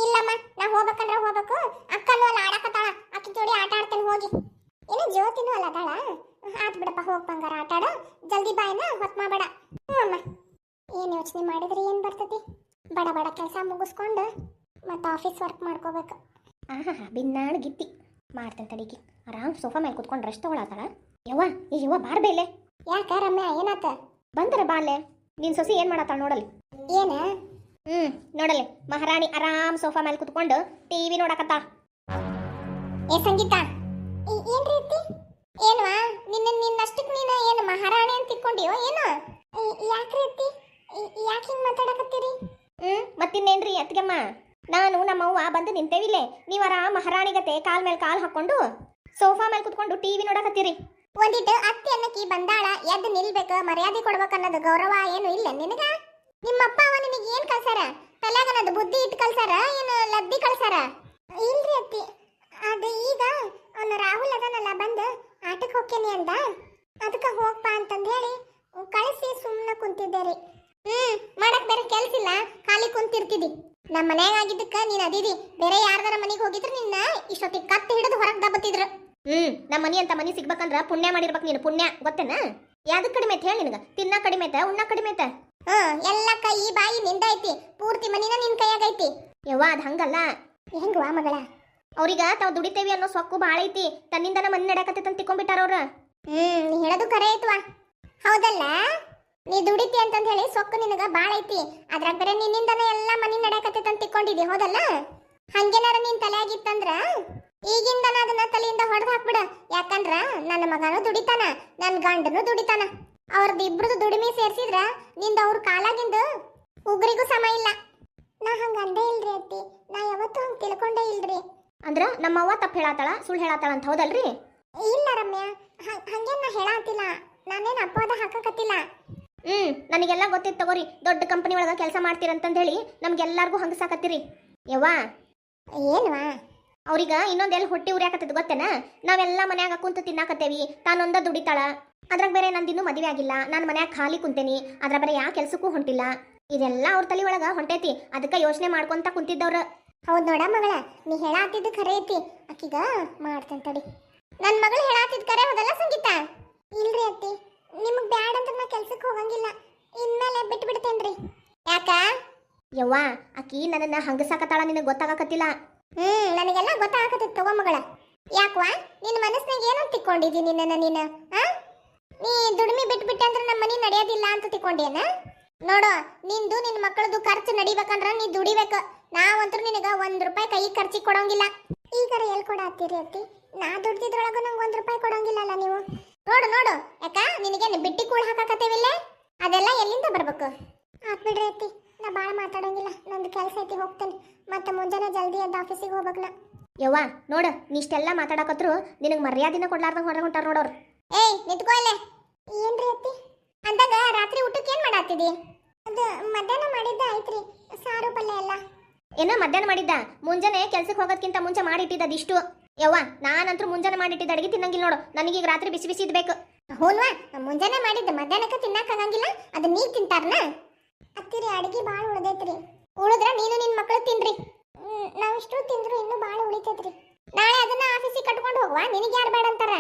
ಇಲ್ಲಮ್ಮ, ನಾ ಹೋಗ್ಬೇಕಂದ್ರೆ ಹೋಗ್ಬೇಕು. ಅಕ್ಕನೂ ಅಲ್ಲ ಆಡಕತ್ತಾಳ, ಅಕ್ಕಿ ಜೋಡಿ ಆಟ ಆಡ್ತೇನೆ ಹೋಗಿ. ಏನು ಜ್ಯೋತಿನೂ ಅಲ್ಲ ಅದಾಳ? ಆತ್ ಬಿಡಪ್ಪ, ಹೋಗಿ ಬಂಗಾರ ಆಟ ಆಡು. ಜಲ್ದಿ ಬಾಯ್ನ ಹೊತ್ತು ಮಾಡಬೇಡ. ಹ್ಞೂ ಅಮ್ಮ. ಏನು ಯೋಚನೆ ಮಾಡಿದ್ರೆ ಏನು ಬರ್ತೈತಿ? ಬಡ ಬಡ ಕೆಲಸ ಮುಗಿಸ್ಕೊಂಡು ಮತ್ತೆ ಆಫೀಸ್ ವರ್ಕ್ ಮಾಡ್ಕೋಬೇಕು. ಬಿನ್ನಾಳು ಗಿತ್ತಿ ಮಾಡ್ತೇನೆ ತಡಿಗಿ. ಆರಾಮ್ ಸೋಫಾ ಮೇಲೆ ಕುತ್ಕೊಂಡು ರೆಸ್ಟ್ ತಗೊಳತ್ತಾಳ. ಯವ್ವ ಬಾರ್ ಬೇಲೆ. ಯಾಕ ರಮ್ಯಾ, ಏನಾತ? ಬಂದರೆ ಬಾಲೆ. ನಿನ್ ಸೊಸಿ ಏನ್ ಮಾಡತ್ತಾಳ ನೋಡಲಿ. ಏನ? ನೋಡಲಿ, ಮಹಾರಾಣಿ ಆರಾಮ್ ಸೋಫಾ ಮೇಲೆ ಕುತ್ಕೊಂಡು ಟಿವಿ ನೋಡಕತ್ತಾಳ. ಏ ಸಂಗೀತ, ಏನ್ ರೀತಿ? ಏನ್ವಾ ನಿನ್ನಷ್ಟಕ್ಕೆ ನೀನು ಏನು ಮಹಾರಾಣಿ ಅಂತ ತಿಳ್ಕೊಂಡಿಯೋ ಏನು? ಯಾಕೆ ರೀತಿ? ಯಾಕೆ ಹಿಂಗೆ ಮಾತಾಡಕತ್ತೀರಿ? ಮತ್ತಿನ್ನೇನ್ರಿ ಅತ್ತಿಗೆಮ್ಮ, ನಾನು ನಮ್ಮವ್ವ ಬಂದು ನಿಂತೇವಿಲ್ಲೇ. ನೀವು ಆರಾಮ್ ಮಹಾರಾಣಿಗತೆ ಕಾಲ್ ಮೇಲೆ ಕಾಲ್ ಹಾಕೊಂಡು ಸೋಫಾ ಮೇಲೆ ಕುತ್ಕೊಂಡು ಟಿವಿ ನೋಡಕತ್ತೀರಿ. ಒಂದಿಟ್ಟು ಅತ್ತಿ ಅನ್ನಕಿ ಬಂದಾಳ, ಎದ್ದು ನಿಲ್ಬೇಕು, ಮರ್ಯಾದೆ ಕೊಡ್ಬೇಕು ಅನ್ನೋದು ಗೌರವ ಏನು ಇಲ್ಲ ನಿನಗ? ನಿಮ್ಮಪ್ಪ ಅವ ನಿನಗೆ ಏನು ಕಳ್ಸಾರ? ತಲೆಯಾಗ ಅನ್ನೋದು ಬುದ್ಧಿ ಇಟ್ಟು ಕಳ್ಸಾರ ಏನು ಲದ್ದಿ ಕಳ್ಸಾರ? ಇಲ್ರಿ ಅತ್ತಿ, ಅದು ಈಗ ಅವನು ರಾಹುಲ್ ಅದನ್ನಲ್ಲ ಬಂದು ಆಟಕ್ಕೆ ಹೋಗ್ತೇನೆ ಅಂದ, ಅದಕ್ಕೆ ಹೋಗ್ಪ ಅಂತಂದು ಹೇಳಿ ಕಳಿಸಿ ಸುಮ್ಮನೆ ಕುಂತಿದ್ದೆ ರೀ. ಮಾಡಕ್ ಬೇರೆ ಕೆಲ್ಸ ಇಲ್ಲ, ಖಾಲಿ ಕುಂತಿರ್ತಿದ್ದಿ. ನಮ್ಮ ಮನ್ಯಾಗ ಆಗಿದ್ದಕ್ಕೆ ನೀನು ಅದೀದಿ. ಬೇರೆ ಯಾರ್ದಾರ ಮನೆಗೆ ಹೋಗಿದ್ರೆ ನಿನ್ನ ಇಷ್ಟೊತ್ತಿಗೆ ಕತ್ತು ಹಿಡಿದು ಹೊರಗೆ ದಬ್ಬತ್ತಿದ್ರು. ನಮ್ಮ ಮನಿ ಅಂತ ಮನಿ ಸಿಗ್ಬೇಕಂದ್ರ ಪುಣ್ಯ ಮಾಡಿರ್ಬೇಕು ನೀನು. ಪುಣ್ಯ ಗೊತ್ತೇನ? ಯಾವ್ದು ಕಡಿಮೆ ಐತೆ ಹೇಳಿ ನಿನಗ? ತಿನ್ನ ಕಡಿಮೆ ಐತೆ, ಉಣ್ಣ ಕಡಿಮೆ ಐತೆ? ಎಲ್ಲ ಕೈ ಬಾಯಿ ನಿಂದೈತಿ, ಪೂರ್ತಿ ಮನಿನ ನಿನ್ ಕೈಯಾಗ ಐತಿ. ಯವ್ವ ಅದ್ ಹಂಗಲ್ಲ. ಹೆಂಗವಾ ಮಗಳ? ಅವ್ರೀಗ ತಾವ್ ದುಡಿತೇವಿ ಅನ್ನೋ ಸೊಕ್ಕು ಭಾಳ ಐತಿ. ತನ್ನಿಂದನ ಮನಿ ನಡೆಯಕತ್ತೈತೆ ಅಂತ ತಿಳ್ಕೊಂಡ್ಬಿಟ್ಟಾರ ಅವ್ರ. ನೀ ಹೇಳೋದು ಕರೆ ಐತ್ವಾ. ಹೌದಲ್ಲ, ನೀ ದುಡಿತಿ ಅಂತಂದ ಹೇಳಿ ಸೊಕ್ಕು ನಿನಗ ಭಾಳ ಐತಿ. ಅದ್ರಾಗ ಬೇರೆ ನಿನ್ನಿಂದನ ಎಲ್ಲ ಮನಿ ನಡೆಯಕತ್ತೈತೆ ಅಂತ ತಿಳ್ಕೊಂಡಿದ್ದಿ. ಹೌದಲ್ಲ? ಹಂಗೇನಾರ ನಿನ್ ತಲೆಯಾಗಿತ್ತಂದ್ರ ಈಗಿಂದನ ಅದನ್ನ ತಲೆಯಿಂದ ಹೊಡೆದು ಹಾಕ್ಬಿಡ. ಯಾಕಂದ್ರ ನನ್ನ ಮಗನೂ ದುಡಿತಾನ, ನನ್ನ ಗಂಡನೂ ದುಡಿತಾನ. ಅವ್ರದ್ದು ಇಬ್ರದ್ದು ದುಡಿಮೆ ಸೇರ್ಸಿದ್ರ ನಿಂದ ಅವ್ರ ಕಾಲಾಗಿಂದ ಉಗ್ರಿಗೂ ಸಮ ಇಲ್ಲ. ನಾ ಹಂಗ ಅಂದೇ ಇಲ್ರಿ ಅತ್ತಿ, ನಾ ಯಾವತ್ತೂ ಹಂಗ ತಿಳ್ಕೊಂಡೇ ಇಲ್ರಿ. ಅಂದ್ರ ನಮ್ಮವ್ವ ತಪ್ಪು ಹೇಳತ್ತಾಳ, ಸುಳ್ಳು ಹೇಳತ್ತಾಳ ಅಂತ ಹೌದಲ್ರಿ? ಇಲ್ಲ ರಮ್ಯಾ, ಹಂಗೇನ್ ನಾ ಹೇಳಾತಿಲ್ಲ. ನಾನೇನು ಅಪವಾದ ಹಾಕಕತ್ತಿಲ್ಲ. ನನಗೆಲ್ಲ ಗೊತ್ತಿತ್ತು ತಗೋರಿ. ದೊಡ್ಡ ಕಂಪನಿ ಒಳಗ ಕೆಲಸ ಮಾಡ್ತೀರಂತಂದ ಹೇಳಿ ನಮ್ಗೆಲ್ಲಾರ್ಗೂ ಹಂಗಸಾಕತ್ತೀರಿ. ಯವ್ವ ಏನ್ವಾ? ಅವ್ರೀಗ ಇನ್ನೊಂದೆಲ್ಲ ಹೊಟ್ಟಿ ಉರಿಯಾಕತ್ತದ ಗೊತ್ತೇನ? ನಾವೆಲ್ಲ ಮನ್ಯಾಗ ಕುಂತು ತಿನ್ನಾಕತ್ತೇವಿ, ತಾನೊಂದ ದುಡಿತಾಳ. ಅದ್ರಾಗ ಬೇರೆ ನಂದಿನ್ನೂ ಮದುವೆ ಆಗಿಲ್ಲ, ನಾನು ಮನ್ಯಾಗ ಖಾಲಿ ಕುಂತೇನಿ. ಅದ್ರ ಬೇರೆ ಯಾ ಕೆಲ್ಸಕ್ಕೂ ಹೊಂಟಿಲ್ಲ. ಇದೆಲ್ಲ ಅವ್ರ ತಲೆ ಒಳಗ ಹೊಂಟೈತಿ. ಅದಕ್ಕೆ ಯೋಚನೆ ಮಾಡ್ಕೊಂತ ಕುಂತಿದ್ದವ್ರ. ಹೌದ್ ನೋಡ ಮಗಳ, ನೀ ಹೇಳಾತಿದ್ದು ಖರೆ ಐತಿ. ಅಕ್ಕಿಗ ಮಾಡ್ತೇನೆ ತಡಿ. ನನ್ನ ಮಗಳು ಹೇಳಾತಿದ್ ಖರೆ ಹೌದಲ್ಲ ಸಂಗೀತ? ಇಲ್ರಿ ಅತ್ತಿ, ನಿಮಗ್ ಬ್ಯಾಡ ಅಂತ ನಾ ಕೆಲ್ಸಕ್ಕೆ ಹೋಗಂಗಿಲ್ಲ. ಇನ್ಮೇಲೆ ಬಿಟ್ಟು ಬಿಡ್ತೇನ್ರಿ. ಯಾಕ? ಯವ್ವ ಆಕಿ ನನ್ನನ್ನ ಹಂಗಸಾಕತ್ತಾಳ, ನಿನಗೆ ಗೊತ್ತಾಗಕತ್ತಿಲ್ಲ. ನನಗೆಲ್ಲ ಗೊತ್ತಾಗತ್ತಿತ್ತು ತಗೋ ಮಗಳ. ಯಾಕವಾ ನಿನ್ನ ಮನಸ್ನಾಗ ಏನೋ ತಿಕ್ಕೊಂಡಿದ್ದೀನಿ ನಿನ್ನ ನೀನು ಆ ನೀ ದುಡಿಮೆ ಬಿಟ್ಬಿಟ್ಟೆ ಅಂದ್ರೆ ನಮ್ಮ ಮನೆ ನಡೆಯೋದಿಲ್ಲ ಅಂತ ತಿಕ್ಕೊಂಡೇನ? ನೋಡು ನಿಂದು ನಿನ್ನ ಮಕ್ಕಳದು ಖರ್ಚು ನಡಿಬೇಕಂದ್ರ ನೀ ದುಡಿಬೇಕು. ನಾವಂತೂ ನಿನಗ 1 ರೂಪಾಯಿ ಕೈ ಖರ್ಚಿಗೆ ಕೊಡೋಂಗಿಲ್ಲ. ಈಗಾರ ಎಲ್ಲಿ ಕೊಡತ್ತೀರಿ ಅತ್ತಿ? ನಾ ದುಡ್ದಿದ್ರೊಳಗ ನಂಗೆ 1 ರೂಪಾಯಿ ಕೊಡಂಗಿಲ್ಲಲ್ಲ ನೀವು. ನೋಡು ನೋಡು ಯಾಕ ನಿನಗೆ ಬಿಟ್ಟಿ ಕೂಳ್ ಹಾಕಾಕತ್ತೇವಿಲ್ಲ, ಅದೆಲ್ಲ ಎಲ್ಲಿಂದ ಬರ್ಬೇಕು? ಆತ್ ಬಿಡ್ರಿ ಅತ್ತಿ, ನಾ ಭಾಳ ಮಾತಾಡಂಗಿಲ್ಲ. ನಂದು ಕೆಲಸ ಐತಿ, ಹೋಗ್ತೇನೆ. ಮತ್ತೆ ಮುಂಜಾನೆ ಜಲ್ದಿ ಎದ್ದು ಆಫೀಸಿಗೆ ಹೋಗ್ಬೇಕು ನಾ. ಯವ್ವ ನೋಡು ನೀಷ್ಟೆಲ್ಲ ಮಾತಾಡಕತ್ರು ನಿನಗೆ ಮರ್ಯಾದಿನ ಕೊಡ್ಲಾರ್ದಂಗೆ ಹೊರಗೆ ಹೊಂಟಾರ ನೋಡೋರು. ಏಯ್ ನಿಂತ್ಕೋ ಇಲ್ಲೇ. ಏನ್ರಿ ಅತ್ತಿ? ಅಂದಾಗ ರಾತ್ರಿ ಊಟಕ್ಕೆ ಏನು ಮಾಡಾತ್ತಿದಿ? ಅದು ಮಧ್ಯಾಹ್ನ ಮಾಡಿದ್ದ ಐತ್ರಿ, ಸಾರು ಪಲ್ಯ ಎಲ್ಲ. ಏನೋ ಮಧ್ಯಾಹ್ನ ಮಾಡಿದ್ದ? ಮುಂಜಾನೆ ಕೆಲ್ಸಕ್ಕೆ ಹೋಗೋದಕ್ಕಿಂತ ಮುಂಚೆ ಮಾಡಿಟ್ಟಿದ್ದದ ಇಷ್ಟು. ಯವ್ವ ನಾನಂತೂ ಮುಂಜಾನೆ ಮಾಡಿಟ್ಟಿದ್ದ ಅಡಿಗೆ ತಿನ್ನಂಗಿಲ್ಲ ನೋಡು. ನನಗೀಗ ರಾತ್ರಿ ಬಿಸಿ ಬಿಸಿ ಇದ್ಬೇಕು. ಹೂನ್ವಾ, ಮುಂಜಾನೆ ಮಾಡಿದ್ದ ಮಧ್ಯಾಹ್ನಕ್ಕೆ ತಿನ್ನಕ್ಕಾಗಂಗಿಲ್ಲ, ಅದು ನೀರು ತಿಂತಾರನ? ಅತ್ತಿರಿ ಅಡಿಗೆ ಭಾಳ ಉಳ್ದೈತ್ರಿ. ಉಳಿದ್ರ ನೀನು ನಿನ್ನ ಮಕ್ಕಳು ತಿನ್ರಿ. ನಾವಿಷ್ಟು ತಿಂದ್ರು ಇನ್ನೂ ಭಾಳ ಉಳಿತೈತ್ರಿ. ನಾಳೆ ಅದನ್ನ ಆಫೀಸಿಗೆ ಕಟ್ಕೊಂಡು ಹೋಗುವ, ನಿನಗೆ ಯಾರು ಬೇಡ ಅಂತಾರ?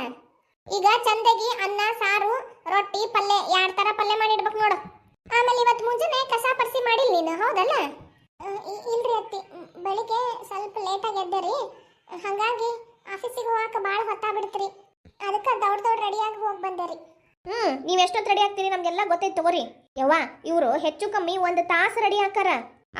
ಈಗ ಚಂದಾಗಿ ಅನ್ನ ಸಾರು ರೊಟ್ಟಿ ಪಲ್ಯ 2 ಥರ ಪಲ್ಯ ಮಾಡಿಡ್ಬೇಕು ನೋಡು. ಆಮೇಲೆ ಇವತ್ತು ಮುಂಜಾನೆ ಕಸ ಪರಿಸಿ ಮಾಡಿಲ್ಲ ನೀನು, ಹೌದಲ್ಲ? ಇಲ್ರಿ ಅತ್ತಿ, ಬೆಳಿಗ್ಗೆ ಸ್ವಲ್ಪ ಲೇಟಾಗಿ ಎದ್ದೆ ರೀ, ಹಾಗಾಗಿ ಆಫೀಸಿಗೆ ಹೋಗಕ್ಕೆ ಭಾಳ ಹೊತ್ತಾಗ್ಬಿಡ್ತ್ರಿ. ಅದಕ್ಕೆ ದೌಡ್ ರೆಡಿಯಾಗಿ ಹೋಗಿ ಬಂದೆ ರೀ. ನೀವು ಎಷ್ಟೊತ್ತು ರೆಡಿ ಆಗ್ತೀರಿ ನಮಗೆಲ್ಲ ಗೊತ್ತೈತೆ ತಗೋರಿ. ಯವ್ವ ಇವರು ಹೆಚ್ಚು ಕಮ್ಮಿ 1 ತಾಸು ರೆಡಿ ಹಾಕಾರ.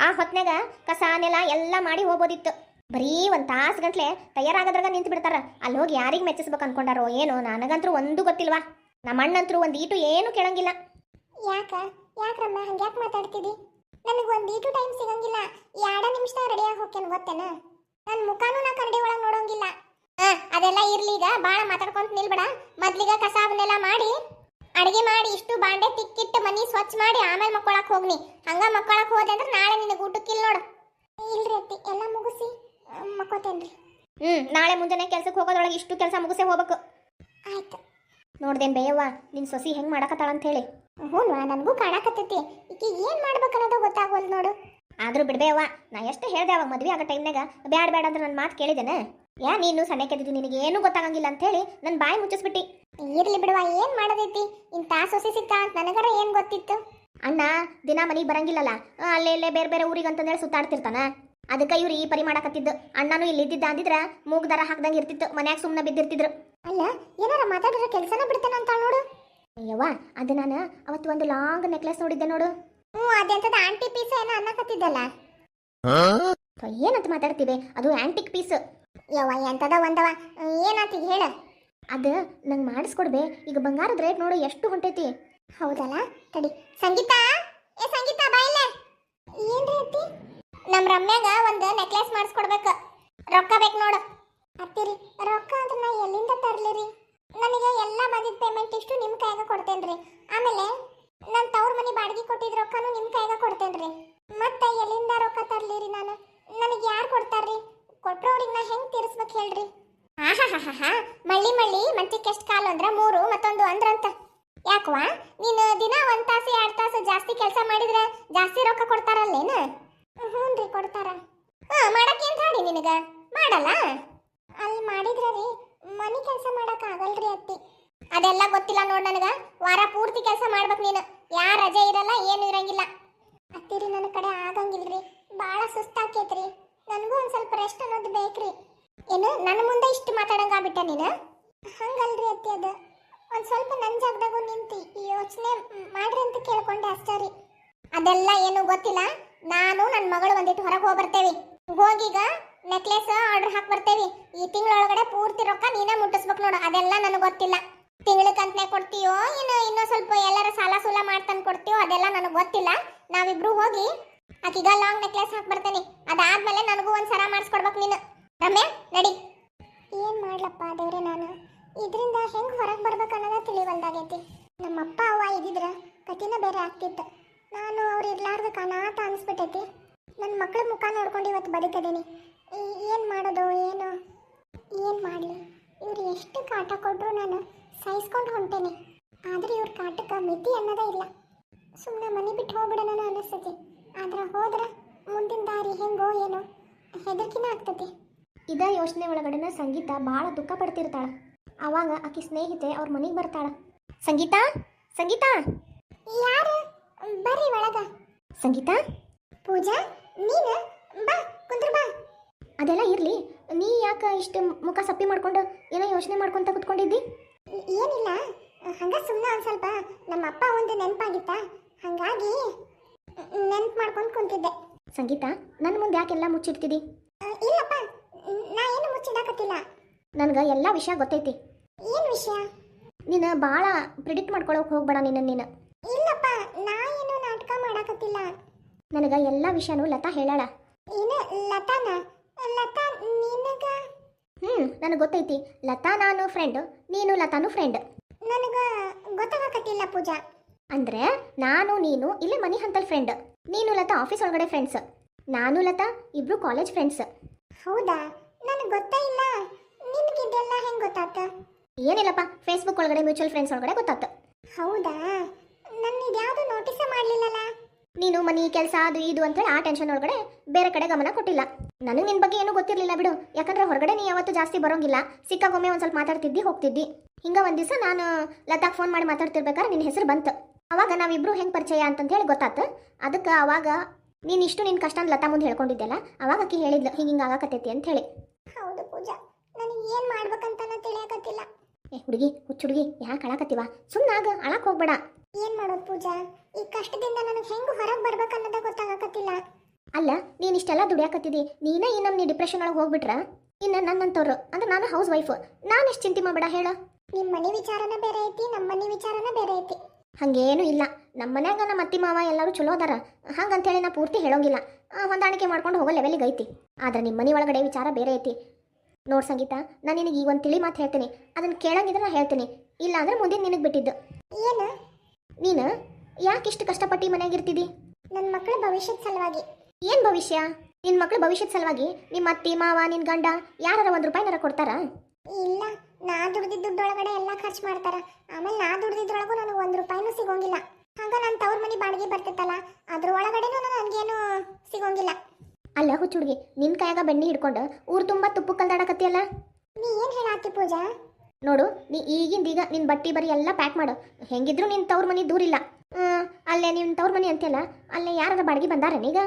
ಆ ಹೊತ್ನಾಗ ಕಸ ನೆಲ ಎಲ್ಲ ಮಾಡಿ ಹೋಗ್ಬೋದಿತ್ತು. ಬರೀ 1 ತಾಸು ಗಂಟ್ಲೆ ತಯಾರಾಗದ್ರಾಗ ನಿಂತು ಬಿಡ್ತಾರ. ಅಲ್ಲಿ ಹೋಗಿ ಯಾರಿಗೆ ಮೆಚ್ಚಿಸ್ಬೇಕು ಅನ್ಕೊಂಡಾರೋ ಏನೋ, ನನಗಂತೂ ಒಂದು ಗೊತ್ತಿಲ್ವಾ. ನಮ್ಮ ಅಣ್ಣಂತರೂ ಒಂದು ಈಟು ಏನು ಕೇಳಂಗಿಲ್ಲ. ಯಾಕ್ರಮ್ಮ ಹಂಗ್ಯಾಕೆ ಮಾತಾಡ್ತಿದ್ದಿ? ನನಗೆ ಒಂದು ಈಟು ಟೈಮ್ ಸಿಗಂಗಿಲ್ಲ. 2 ನಿಮಿಷದಾಗ ರೆಡಿಯಾಗಿ ಹೋಗ್ತೇನೆ ಗೊತ್ತೇನ? ನನ್ನ ಮುಖಾನು ನಾ ಕನ್ನಡಿ ಒಳಗೆ ನೋಡೋಂಗಿಲ್ಲ. ಅದೆಲ್ಲ ಇರ್ಲಿ, ಈಗ ಭಾಳ ಮಾತಾಡ್ಕೊಂತ ನಿಲ್ಬೇಡ. ಮೊದ್ಲಿಗ ಕಸ ಅವನ್ನೆಲ್ಲ ಮಾಡಿ ಅಡಿಗೆ ಮಾಡಿ ಇಷ್ಟು ಬಾಂಡೆ ತಿಕ್ಕಿಟ್ಟು ಮನಿ ಸ್ವಚ್ಛ ಮಾಡಿ ಆಮೇಲೆ ಮಕ್ಕೊಳಕ್ ಹೋಗ್ನಿ. ಹಂಗ ಮಕ್ಕೊಳಕ್ ಹೋದೆ ಅಂದ್ರೆ ನಾಳೆ ನಿನಗೆ ಊಟಕ್ಕಿಲ್ಲ ನೋಡು. ಇಲ್ರಿ ಅತ್ತಿ, ಎಲ್ಲ ಮುಗಿಸಿ ಮಕ್ಕೋತೇನ್ರಿ. ನಾಳೆ ಮುಂಜಾನೆ ಕೆಲ್ಸಕ್ಕೆ ಹೋಗೋದ್ರೊಳಗೆ ಇಷ್ಟು ಕೆಲಸ ಮುಗಿಸೇ ಹೋಗ್ಬೇಕು. ಆಯ್ತು. ನೋಡ್ದೇನ್ ಬೇಯವ್ವ ನಿನ್ ಸೊಸಿ ಹೆಂಗ್ ಮಾಡಕತ್ತಾಳ ಅಂತ ಹೇಳಿ. ಹ್ಞೂ, ನನಗೂ ಕಾಣಕತ್ತೈತಿ. ಈಕಿ ಏನು ಮಾಡ್ಬೇಕನ್ನೋದು ಗೊತ್ತಾಗೋಲ್ ನೋಡು. ಆದ್ರೂ ಬಿಡ್ಬೇಯವ್ವ, ನಾ ಎಷ್ಟು ಹೇಳ್ದೆ ಅವಾಗ ಮದ್ವೆ ಆಗೋ ಟೈಮ್ನಾಗ ಬ್ಯಾಡ ಅಂದ್ರೆ ನನ್ನ ಮಾತು ಕೇಳಿದೇನೆ. ನೀನು ಸಣ್ಣಕ್ಕೆದ್ದಿ ನಿನಗೆ ಏನೂ ಗೊತ್ತಾಗಂಗಿಲ್ಲ ಅಂತ ಹೇಳಿ ನನ್ನ ಬಾಯಿ ಮುಚ್ಚಿಸ್ಬಿಟ್ಟಿ. ಇರ್ಲಿ ಬಿಡುವ, ಏನು ಮಾಡೋದೈತಿ? ಇಂಥ ಸೊಸಿ ಸಿಗ್ತಾ ಅಂತ ನನಗರ ಏನು ಗೊತ್ತಿತ್ತು? ಅಣ್ಣ ದಿನ ಮನೆಗೆ ಬರಂಗಿಲ್ಲಲ್ಲ, ಅಲ್ಲೇ ಇಲ್ಲೇ ಬೇರೆ ಬೇರೆ ಊರಿಗೆ ಅಂತಂದೇಳಿ ಸುತ್ತಾಡ್ತಿರ್ತಾನ. ಅದಕ್ಕೆ ಇವ್ರು ಈ ಪರಿ ಮಾಡಕತ್ತಿದ್ದು. ಅಣ್ಣನೂ ಇಲ್ಲಿ ಇದ್ದಿದ್ದ ಅಂದಿದ್ರೆ ಮೂಗ್ ದರ ಹಾಕ್ದಂಗೆ ಇರ್ತಿತ್ತು, ಮನ್ಯಾಗ ಸುಮ್ಮನೆ ಬಿದ್ದಿರ್ತಿದ್ರು. ಅಲ್ಲ, ಏನಾರ ಮಾತಾಡಿದ್ರೆ ಕೆಲಸನ ಬಿಡ್ತಾನ ಅಂತ ನೋಡು. ಅಯ್ಯವ್ವ ಅದು ನಾನು ಅವತ್ತು ಒಂದು ಲಾಂಗ್ ನೆಕ್ಲೆಸ್ ನೋಡಿದ್ದೆ ನೋಡು. ಅದೆಂತದ ಆಂಟಿ ಪೀಸ್ ಏನೋ ಅನ್ನಕತ್ತಿದ್ದಲ್ಲ. ಏನಂತ ಮಾತಾಡ್ತೀವಿ, ಅದು ಆಂಟಿಕ್ ಪೀಸ್. ಯವ್ವ ಎಂತದ ಒಂದವ, ಏನಾತೀಗ ಹೇಳ. ಅದು ನಂಗೆ ಮಾಡಿಸ್ಕೊಡ್ಬೇ. ಈಗ ಬಂಗಾರದ ರೇಟ್ ನೋಡು ಎಷ್ಟು ಹೊಂಟೈತಿ. ಹೌದಲ್ಲ, ತಡಿ. ಸಂಗೀತಾ, ಸಂಗೀತಾ ಬಾಯಿಲೆ. ಏನ್ರಿ ಅತ್ತಿ? ನಮ್ಮ ರಮ್ಯಾಗ ಒಂದು ನೆಕ್ಲೆಸ್ ಮಾಡಿಸ್ಕೊಡ್ಬೇಕು, ರೊಕ್ಕ ಬೇಕು ನೋಡು. ಅತ್ತಿರಿ, ರೊಕ್ಕ ಅಂದ್ರೆ ನಾ ಎಲ್ಲಿಂದ ತರ್ಲಿರಿ? ನನಗೆ ಎಲ್ಲ ಬಂದಿದ್ದ ಪೇಮೆಂಟ್ ಇಷ್ಟು ನಿಮ್ಮ ಕೈಯಾಗ ಕೊಡ್ತೇನ್ರಿ. ಆಮೇಲೆ ನನ್ನ ತವ್ರ ಮನೆ ಬಾಡಿಗೆ ಕೊಟ್ಟಿದ್ದ ರೊಕ್ಕನೂ ನಿಮ್ಮ ಕೈಯಾಗ ಕೊಡ್ತೇನ್ರಿ. ಮತ್ತೆ ಎಲ್ಲಿಂದ ರೊಕ್ಕ ತರ್ಲಿರಿ ನಾನು? ನನಗೆ ಯಾರು ಕೊಡ್ತಾರ್ರಿ? ಕೊಟ್ರೋರಿಗೆ ನಾ ಹೆಂಗೆ ತೀರಿಸ್ಬೇಕು ಹೇಳ್ರಿ? ಮಳ್ಳಿ ಮಂಚಿಗೆ ಎಷ್ಟು ಕಾಲು ಅಂದ್ರೆ 3 ಮತ್ತೊಂದು ಅಂದ್ರಂತ. ಯಾಕವಾ ನೀನು ದಿನ 1 ತಾಸು 2 ತಾಸು ಜಾಸ್ತಿ ಕೆಲಸ ಮಾಡಿದ್ರೆ ಜಾಸ್ತಿ ರೊಕ್ಕ ಕೊಡ್ತಾರಲ್ಲೇನು? ಹ್ಞೂ ರೀ, ಕೊಡ್ತಾರ. ಮಾಡಕ್ಕೆ ಅಂತ ಹೇಳಿ ನಿನಗ ಮಾಡಲ್ಲ. ಅಲ್ಲಿ ಮಾಡಿದ್ರೆ ರೀ ಮನೆ ಕೆಲಸ ಮಾಡಕ್ ಆಗಲ್ರಿ ಅತ್ತಿ. ಅದೆಲ್ಲ ಗೊತ್ತಿಲ್ಲ ನೋಡ್ ನನಗ. ವಾರ ಪೂರ್ತಿ ಕೆಲಸ ಮಾಡ್ಬೇಕು ನೀನು, ಯಾರ ರಜೆ ಇರಲ್ಲ ಏನು ಇರಂಗಿಲ್ಲ. ಅತ್ತಿರಿ ನನ್ನ ಕಡೆ ಆಗಂಗಿಲ್ರಿ, ಭಾಳ ಸುಸ್ತಾಕೈತ್ರಿ. ನನಗೂ ಒಂದು ಸ್ವಲ್ಪ ರೆಸ್ಟ್ ಅನ್ನೋದು ಬೇಕ್ರಿ. ಏನು ನನ್ನ ಮುಂದೆ ಇಷ್ಟು ಮಾತಾಡಂಗಾಗ್ಬಿಟ್ಟ ನೀನು? ಹಂಗಲ್ರಿ ಅತ್ತಿ, ಅದು ಒಂದು ಸ್ವಲ್ಪ ನನ್ನ ಜಾಗದಾಗೂ ನಿಂತು ಯೋಚನೆ ಮಾಡ್ರಿ ಅಂತ ಕೇಳ್ಕೊಂಡೆ ಅಷ್ಟೇ ರೀ. ಅದೆಲ್ಲ ಏನು ಗೊತ್ತಿಲ್ಲ. ನಾನು ನನ್ನ ಮಗಳು ಒಂದಿಟ್ಟು ಹೊರಗೆ ಹೋಗಿ ಬರ್ತೇವೆ. ಹೋಗೀಗ ನೆಕ್ಲೆಸ್ ಆರ್ಡರ್ ಹಾಕಿ ಬರ್ತೇವೆ. ಈ ತಿಂಗಳೊಳಗಡೆ ಪೂರ್ತಿ ರೊಕ್ಕ ನೀನೇ ಮುಟ್ಟಿಸ್ಬೇಕು ನೋಡು. ಅದೆಲ್ಲ ನನಗೆ ಗೊತ್ತಿಲ್ಲ. ತಿಂಗಳಕ್ಕಂತನೇ ಕೊಡ್ತೀಯೋ ಇನ್ನೂ ಸ್ವಲ್ಪ ಎಲ್ಲರ ಸಾಲ ಸೂಲ ಮಾಡ್ತಾನೆ ಕೊಡ್ತೀಯೋ ಅದೆಲ್ಲ ನನಗೆ ಗೊತ್ತಿಲ್ಲ. ನಾವಿಬ್ರು ಹೋಗಿ ಆಕೀಗ ಲಾಂಗ್ ನೆಕ್ಲೆಸ್ ಹಾಕಿ ಬರ್ತೇನೆ. ಅದಾದ್ಮೇಲೆ ನನಗೂ ಒಂದು ಸರ ಮಾಡಿಸ್ಕೊಡ್ಬೇಕು ನೀನು. ರಮ್ಯಾ ನಡಿ. ಏನು ಮಾಡ್ಲಪ್ಪ ದೇವ್ರೆ, ನಾನು ಇದರಿಂದ ಹೆಂಗೆ ಹೊರಗೆ ಬರ್ಬೇಕು ಅನ್ನೋದ ತಿಳಿವಲ್ದಾಗೈತಿ. ನಮ್ಮಪ್ಪ ಅವ್ವ ಇದ್ದಿದ್ರೆ ಕತಿನ ಬೇರೆ ಆಗ್ತಿತ್ತು. ನಾನು ಅವ್ರು ಇರ್ಲಾರ್ದಕ್ಕೆ ಅನಾಥ ಅನಿಸ್ಬಿಟ್ಟೈತಿ. ನನ್ನ ಮಕ್ಳ ಮುಖ ನೋಡ್ಕೊಂಡು ಇವತ್ತು ಬದುಕದೀನಿ. ಏನು ಮಾಡೋದು ಏನು ಮಾಡಲಿ? ಇವ್ರು ಎಷ್ಟು ಕಾಟ ಕೊಟ್ಟರು ನಾನು ಸಹಿಸ್ಕೊಂಡು ಹೊಂಟೇನೆ. ಆದರೆ ಇವ್ರ ಕಾಟಕ್ಕೆ ಮಿತಿ ಅನ್ನೋದೇ ಇಲ್ಲ. ಸುಮ್ಮನೆ ಮನೆ ಬಿಟ್ಟು ಹೋಗ್ಬಿಡೋಣ ಅನ್ನಿಸ್ತೈತಿ. ಆದ್ರೆ ಹೋದ್ರೆ ಮುಂದಿನ ದಾರಿ ಹೆಂಗೋ ಏನೋ ಹೆದರ್ಕಿನ ಆಗ್ತೈತಿ. ಇದ ಯೋಚನೆ ಒಳಗಡೆನ ಸಂಗೀತ ಭಾಳ ದುಃಖ ಪಡ್ತಿರ್ತಾಳ. ಅವಾಗ ಆಕಿ ಸ್ನೇಹಿತೆ ಅವ್ರ ಮನೆಗೆ ಬರ್ತಾಳ. ಸಂಗೀತ, ಸಂಗೀತ, ಯಾರು? ಬರ್ರಿ ಒಳಗ. ಸಂಗೀತ, ಪೂಜಾ, ನೀನು ಬಾ, ಕುಂದ್ರ ಬಾ. ಅದೆಲ್ಲ ಇರ್ಲಿ, ನೀ ಯಾಕೆ ಇಷ್ಟು ಮುಖ ಸಪ್ಪಿ ಮಾಡ್ಕೊಂಡು ಏನೋ ಯೋಚನೆ ಮಾಡ್ಕೊಂತ ಕುತ್ಕೊಂಡಿದ್ದಿ? ಏನಿಲ್ಲ, ಹಂಗ ಸುಮ್ಮನೆ ಒಂದು ಸ್ವಲ್ಪ ನಮ್ಮ ಅಪ್ಪ ಒಂದು ನೆನಪಾಗಿತ್ತ, ಹಂಗಾಗಿ ನೆನ್ಪು ಮಾಡ್ಕೊಂಡು ಕುಂತಿದ್ದೆ. ಸಂಗೀತ, ನನ್ನ ಮುಂದೆ ಯಾಕೆಲ್ಲ ಮುಚ್ಚಿಡ್ತಿದಿ? ಇಲ್ಲಪ್ಪ, ನಾ ಏನು ಮುಚ್ಚಿಡಕತ್ತಿಲ್ಲ. ನನಗೆ ಎಲ್ಲ ವಿಷಯ ಗೊತ್ತೈತಿ. ಏನು ವಿಷಯ? ನೀನು ಭಾಳ ಪ್ರಿಡಿಕ್ಟ್ ಮಾಡ್ಕೊಳಕ್ಕೆ ಹೋಗ್ಬೇಡ ನೀನು. ಇಲ್ಲಪ್ಪ, ನಾ ಏನು ನಾಟಕ ಮಾಡಕತ್ತಿಲ್ಲ. ನನಗೆ ಎಲ್ಲ ವಿಷಯನೂ ಲತಾ ಹೇಳಾಳ. ಏನು ಲತಾನ? ಲತಾ ನಿನಗ? ನನಗೆ ಗೊತ್ತೈತಿ. ಲತಾ ನಾನು ಫ್ರೆಂಡ್, ನೀನು ಲತಾನು ಫ್ರೆಂಡ್. ನನಗ ಗೊತ್ತಾಗಕತ್ತಿಲ್ಲ ಪೂಜಾ. ಅಂದ್ರೆ ನಾನು ನೀನು ಇಲ್ಲೇ ಮನಿ ಹಂತಲ್ ಫ್ರೆಂಡ್, ನೀನು ಲತಾ ಆಫೀಸ್ ಒಳಗಡೆ ಫ್ರೆಂಡ್ಸ್, ನಾನು ಲತಾ ಇಬ್ರು ಕಾಲೇಜ್ ಫ್ರೆಂಡ್ಸ್. ಹೌದಾ? ನನಗೆ ಗೊತ್ತೇ ಇಲ್ಲ. ನಿನಗಿದೆಲ್ಲ ಹೆಂಗ್ ಗೊತ್ತಾತ? ಏನಿಲ್ಲಪ್ಪ, ಫೇಸ್ಬುಕ್ ಒಳಗಡೆ ಮ್ಯೂಚುವಲ್ ಫ್ರೆಂಡ್ಸ್ ಒಳಗಡೆ ಗೊತ್ತಾತು. ಹೌದಾ? ನನ್ನ ಇದ್ಯಾವುದು ನೋಟಿಸೇ ಮಾಡಲಿಲ್ಲಲ್ಲ. ನೀನು ಮನಿ ಕೆಲಸ ಅದು ಇದು ಅಂತೇಳಿ ಆ ಟೆನ್ಷನ್ ಒಳಗಡೆ ಬೇರೆ ಕಡೆ ಗಮನ ಕೊಟ್ಟಿಲ್ಲ. ನನಗೆ ನಿನ್ನ ಬಗ್ಗೆ ಏನೂ ಗೊತ್ತಿರಲಿಲ್ಲ ಬಿಡು, ಯಾಕಂದ್ರೆ ಹೊರಗಡೆ ನೀ ಯಾವತ್ತೂ ಜಾಸ್ತಿ ಬರೋಂಗಿಲ್ಲ. ಸಿಕ್ಕಾಗೊಮ್ಮೆ ಒಂದು ಸ್ವಲ್ಪ ಮಾತಾಡ್ತಿದ್ದಿ ಹೋಗ್ತಿದ್ದಿ. ಹಿಂಗ ಒಂದು ದಿವಸ ನಾನು ಲತಾಕ್ ಫೋನ್ ಮಾಡಿ ಮಾತಾಡ್ತಿರ್ಬೇಕಾದ್ರೆ ನಿನ್ನ ಹೆಸರು ಬಂತು. ಅವಾಗ ನಾವಿಬ್ರು ಹೆಂಗೆ ಪರಿಚಯ ಅಂತಂತೇಳಿ ಗೊತ್ತಾತು. ಅದಕ್ಕೆ ಅವಾಗ ನೀನು ಇಷ್ಟು ನಿನ್ನ ಕಷ್ಟ ಲತಾ ಮುಂದೆ ಹೇಳ್ಕೊಂಡಿದ್ದೆಲ್ಲ, ಅವಾಗ ಆಕಿ ಹೇಳಿದ್ಲು ಹಿಂಗೆ ಆಗಾಕತ್ತೈತಿ ಅಂತ ಹೇಳಿ. ಹೌದು ಪೂಜಾ, ನನಗೆ ಏನು ಮಾಡ್ಬೇಕಂತನ ತಿಳಿಯಕತ್ತಿಲ್ಲ. ಹುಡುಗಿ, ಹುಚ್ಚು ಹುಡುಗಿ, ಯಾಕೆ ಅಳಕತ್ತೀವ? ಸುಮ್ಮನೆ ಆಗ ಅಳಕ್ಕೆ ಹೋಗ್ಬೇಡ. ಏನು ಮಾಡೋದು ಪೂಜಾ? ಈ ಕಷ್ಟದಿಂದ ನನಗೆ ಹೆಂಗೆ ಹೊರಗೆ ಬರ್ಬೇಕನ್ನೋದ ಗೊತ್ತಾಗಕತ್ತಿಲ್ಲ. ಅಲ್ಲ, ನೀನು ಇಷ್ಟೆಲ್ಲ ದುಡಿಯಾಕತ್ತಿದ್ದಿ, ನೀನೇ ಈ ನಮ್ಮ ಡಿಪ್ರೆಷನ್ ಒಳಗೆ ಹೋಗ್ಬಿಟ್ರ ಇನ್ನು ನನ್ನಂತವ್ರು ಅಂದ್ರೆ ನಾನು ಹೌಸ್ ವೈಫು, ನಾನು ಎಷ್ಟು ಚಿಂತೆ ಮಾಡಬೇಡ ಹೇಳು. ನಿಮ್ಮ ಮನೆ ವಿಚಾರನ ಬೇರೆ ಐತಿ, ನಮ್ಮ ಮನೆ ವಿಚಾರನ ಬೇರೆ ಐತಿ. ಹಾಗೇನೂ ಇಲ್ಲ, ನಮ್ಮ ಮನ್ಯಾಗ ನಮ್ಮ ಅತ್ತಿ ಮಾವ ಎಲ್ಲರೂ ಚಲೋ ಅದಾರ, ಹಂಗಂತೇಳಿ ನಾ ಪೂರ್ತಿ ಹೇಳೋಂಗಿಲ್ಲ. ಹೊಂದಾಣಿಕೆ ಮಾಡ್ಕೊಂಡು ಹೋಗೋ ಲೆವೆಲಿಗೆ ಐತಿ. ಆದ್ರೆ ನಿಮ್ಮ ಮನೆ ಒಳಗಡೆ ವಿಚಾರ ಬೇರೆ ಐತಿ. ನೋಡ್ ಸಂಗೀತ, ನಾನು ನಿನಗೆ ಈಗ ಒಂದು ತಿಳಿ ಮಾತು ಹೇಳ್ತೀನಿ, ಅದನ್ನು ಕೇಳಂಗಿದ್ರೆ ನಾನು ಹೇಳ್ತೀನಿ, ಇಲ್ಲ ಅಂದ್ರೆ ಮುಂದಿನ ನಿನಗೆ ಬಿಟ್ಟಿದ್ದು. ಏನು? ನೀನು ಯಾಕೆ ಇಷ್ಟು ಕಷ್ಟಪಟ್ಟು ಮನೆಯಾಗಿರ್ತಿದ್ದಿ? ನನ್ನ ಮಕ್ಕಳ ಭವಿಷ್ಯದ ಸಲುವಾಗಿ. ಏನು ಭವಿಷ್ಯ? ನಿನ್ನ ಮಕ್ಕಳ ಭವಿಷ್ಯದ ಸಲುವಾಗಿ ನಿಮ್ಮ ಅತ್ತಿ ಮಾವ ನಿನ್ನ ಗಂಡ ಯಾರಾರ ₹1 ಕೊಡ್ತಾರಾ? ಇಲ್ಲ, ನಾ ದುಡ್ದಿದ್ದ ದುಡ್ಡೊಳಗಡೆ ಎಲ್ಲ ಖರ್ಚು ಮಾಡ್ತಾರ. ಆಮೇಲೆ ನಾ ದುಡ್ದಿದ್ರೊಳಗೂ ನನಗೆ ₹1 ಸಿಗೋಂಗಿಲ್ಲ. ಹಂಗ ನನ್ನ ತವ್ರ ಮನೆ ಬಾಡಿಗೆ ಬರ್ತಿತ್ತಲ್ಲ, ಅದ್ರ ಒಳಗಡೆನೂ ನನಗೇನು ಸಿಗೋಂಗಿಲ್ಲ. ಅಲ್ಲ ಹುಚ್ಚುಡ್ಗಿ, ನಿನ್ನ ಕೈಯಾಗ ಬೆಣ್ಣೆ ಹಿಡ್ಕೊಂಡು ಊರು ತುಂಬ ತುಪ್ಪು ಕಲ್ದಾಡಕತ್ತಿಯಲ್ಲ. ನೀ ಏನು ಹೇಳಾತಿ ಪೂಜಾ? ನೋಡು, ನೀ ಈಗಿಂದೀಗ ನಿನ್ನ ಬಟ್ಟಿ ಬರಿ ಎಲ್ಲ ಪ್ಯಾಕ್ ಮಾಡು. ಹೆಂಗಿದ್ರು ನಿನ್ನ ತವ್ರ ಮನೆ ದೂರಿಲ್ಲ. ಅಲ್ಲೇ ನಿನ್ನ ತವ್ರ ಮನೆ ಅಂತೆಲ್ಲ, ಅಲ್ಲೇ ಯಾರಾರ ಬಾಡಿಗೆ ಬಂದಾರೇನೀಗ?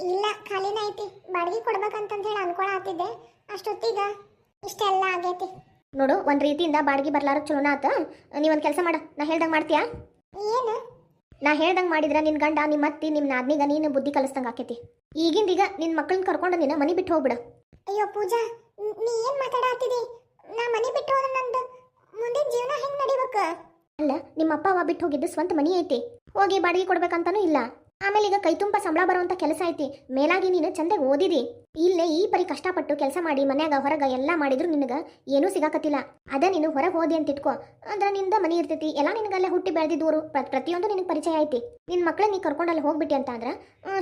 ಇಲ್ಲ, ಖಾಲಿನ ಐತಿ. ಬಾಡಿಗೆ ಕೊಡ್ಬೇಕಂತಂತ ಹೇಳಿ ಅನ್ಕೊಳತ್ತಿದ್ದೆ, ಅಷ್ಟೊತ್ತೀಗ ಇಷ್ಟೆಲ್ಲ ಆಗೈತಿ. ನೋಡು, ಒಂದು ರೀತಿಯಿಂದ ಬಾಡಿಗೆ ಬರ್ಲಾರ ಚಲೋನ ಆತ. ನೀವೊಂದು ಕೆಲಸ ಮಾಡ, ನಾ ಹೇಳ್ದಂಗೆ ಮಾಡ್ತೀಯಾ? ಏನು? ನಾ ಹೇಳ್ದಂಗೆ ಮಾಡಿದ್ರೆ ನಿನ್ನ ಗಂಡ ನಿಮ್ಮ ಅತ್ತಿ ನಿಮ್ಮ ನಾದ್ನಿಗ ನೀನು ಬುದ್ಧಿ ಕಲಿಸ್ದಂಗೆ ಆಕೈತಿ. ಈಗಿಂದೀಗ ನಿನ್ನ ಮಕ್ಕಳನ್ನ ಕರ್ಕೊಂಡು ನೀನು ಮನೆ ಬಿಟ್ಟು ಹೋಗ್ಬಿಡು. ಅಯ್ಯೋ ಪೂಜಾ, ನೀ ಏನು ಮಾತಾಡತ್ತಿದಿ? ನಾ ಮನೆ ಬಿಟ್ಟು ಹೋದ್ರೆ ನಂದು ಮುಂದಿನ ಜೀವನ ಹೆಂಗೆ ನಡಿಬೇಕು? ಅಲ್ಲ, ನಿಮ್ಮ ಅಪ್ಪ ಅವ ಬಿಟ್ಟು ಹೋಗಿದ್ದು ಸ್ವಂತ ಮನಿ ಐತಿ, ಹೋಗಿ ಬಾಡಿಗೆ ಕೊಡ್ಬೇಕಂತಾನೂ ಇಲ್ಲ. ಆಮೇಲೆ ಈಗ ಕೈ ತುಂಬ ಸಂಬಳ ಬರುವಂಥ ಕೆಲಸ ಐತಿ. ಮೇಲಾಗಿ ನೀನು ಚಂದಾಗಿ ಓದಿದಿ. ಇಲ್ಲೇ ಈ ಪರಿ ಕಷ್ಟಪಟ್ಟು ಕೆಲಸ ಮಾಡಿ ಮನ್ಯಾಗ ಹೊರಗ ಎಲ್ಲ ಮಾಡಿದ್ರು ನಿನಗೆ ಏನೂ ಸಿಗಾಕತ್ತಿಲ್ಲ. ಅದ ನೀನು ಹೊರಗೆ ಹೋದಿ ಅಂತ ಇಟ್ಕೋ, ಅಂದ್ರೆ ನಿಂದ ಮನಿ ಇರ್ತೈತಿ, ಎಲ್ಲ ನಿನಗಲ್ಲೇ ಹುಟ್ಟಿ ಬೆಳೆದಿದ್ದೂರು ಪ್ರತಿಯೊಂದು ನಿನಗೆ ಪರಿಚಯ ಐತಿ. ನಿನ್ನ ಮಕ್ಕಳು ನೀ ಕರ್ಕೊಂಡು ಅಲ್ಲಿ ಹೋಗ್ಬಿಟ್ಟಿ ಅಂತ ಅಂದ್ರೆ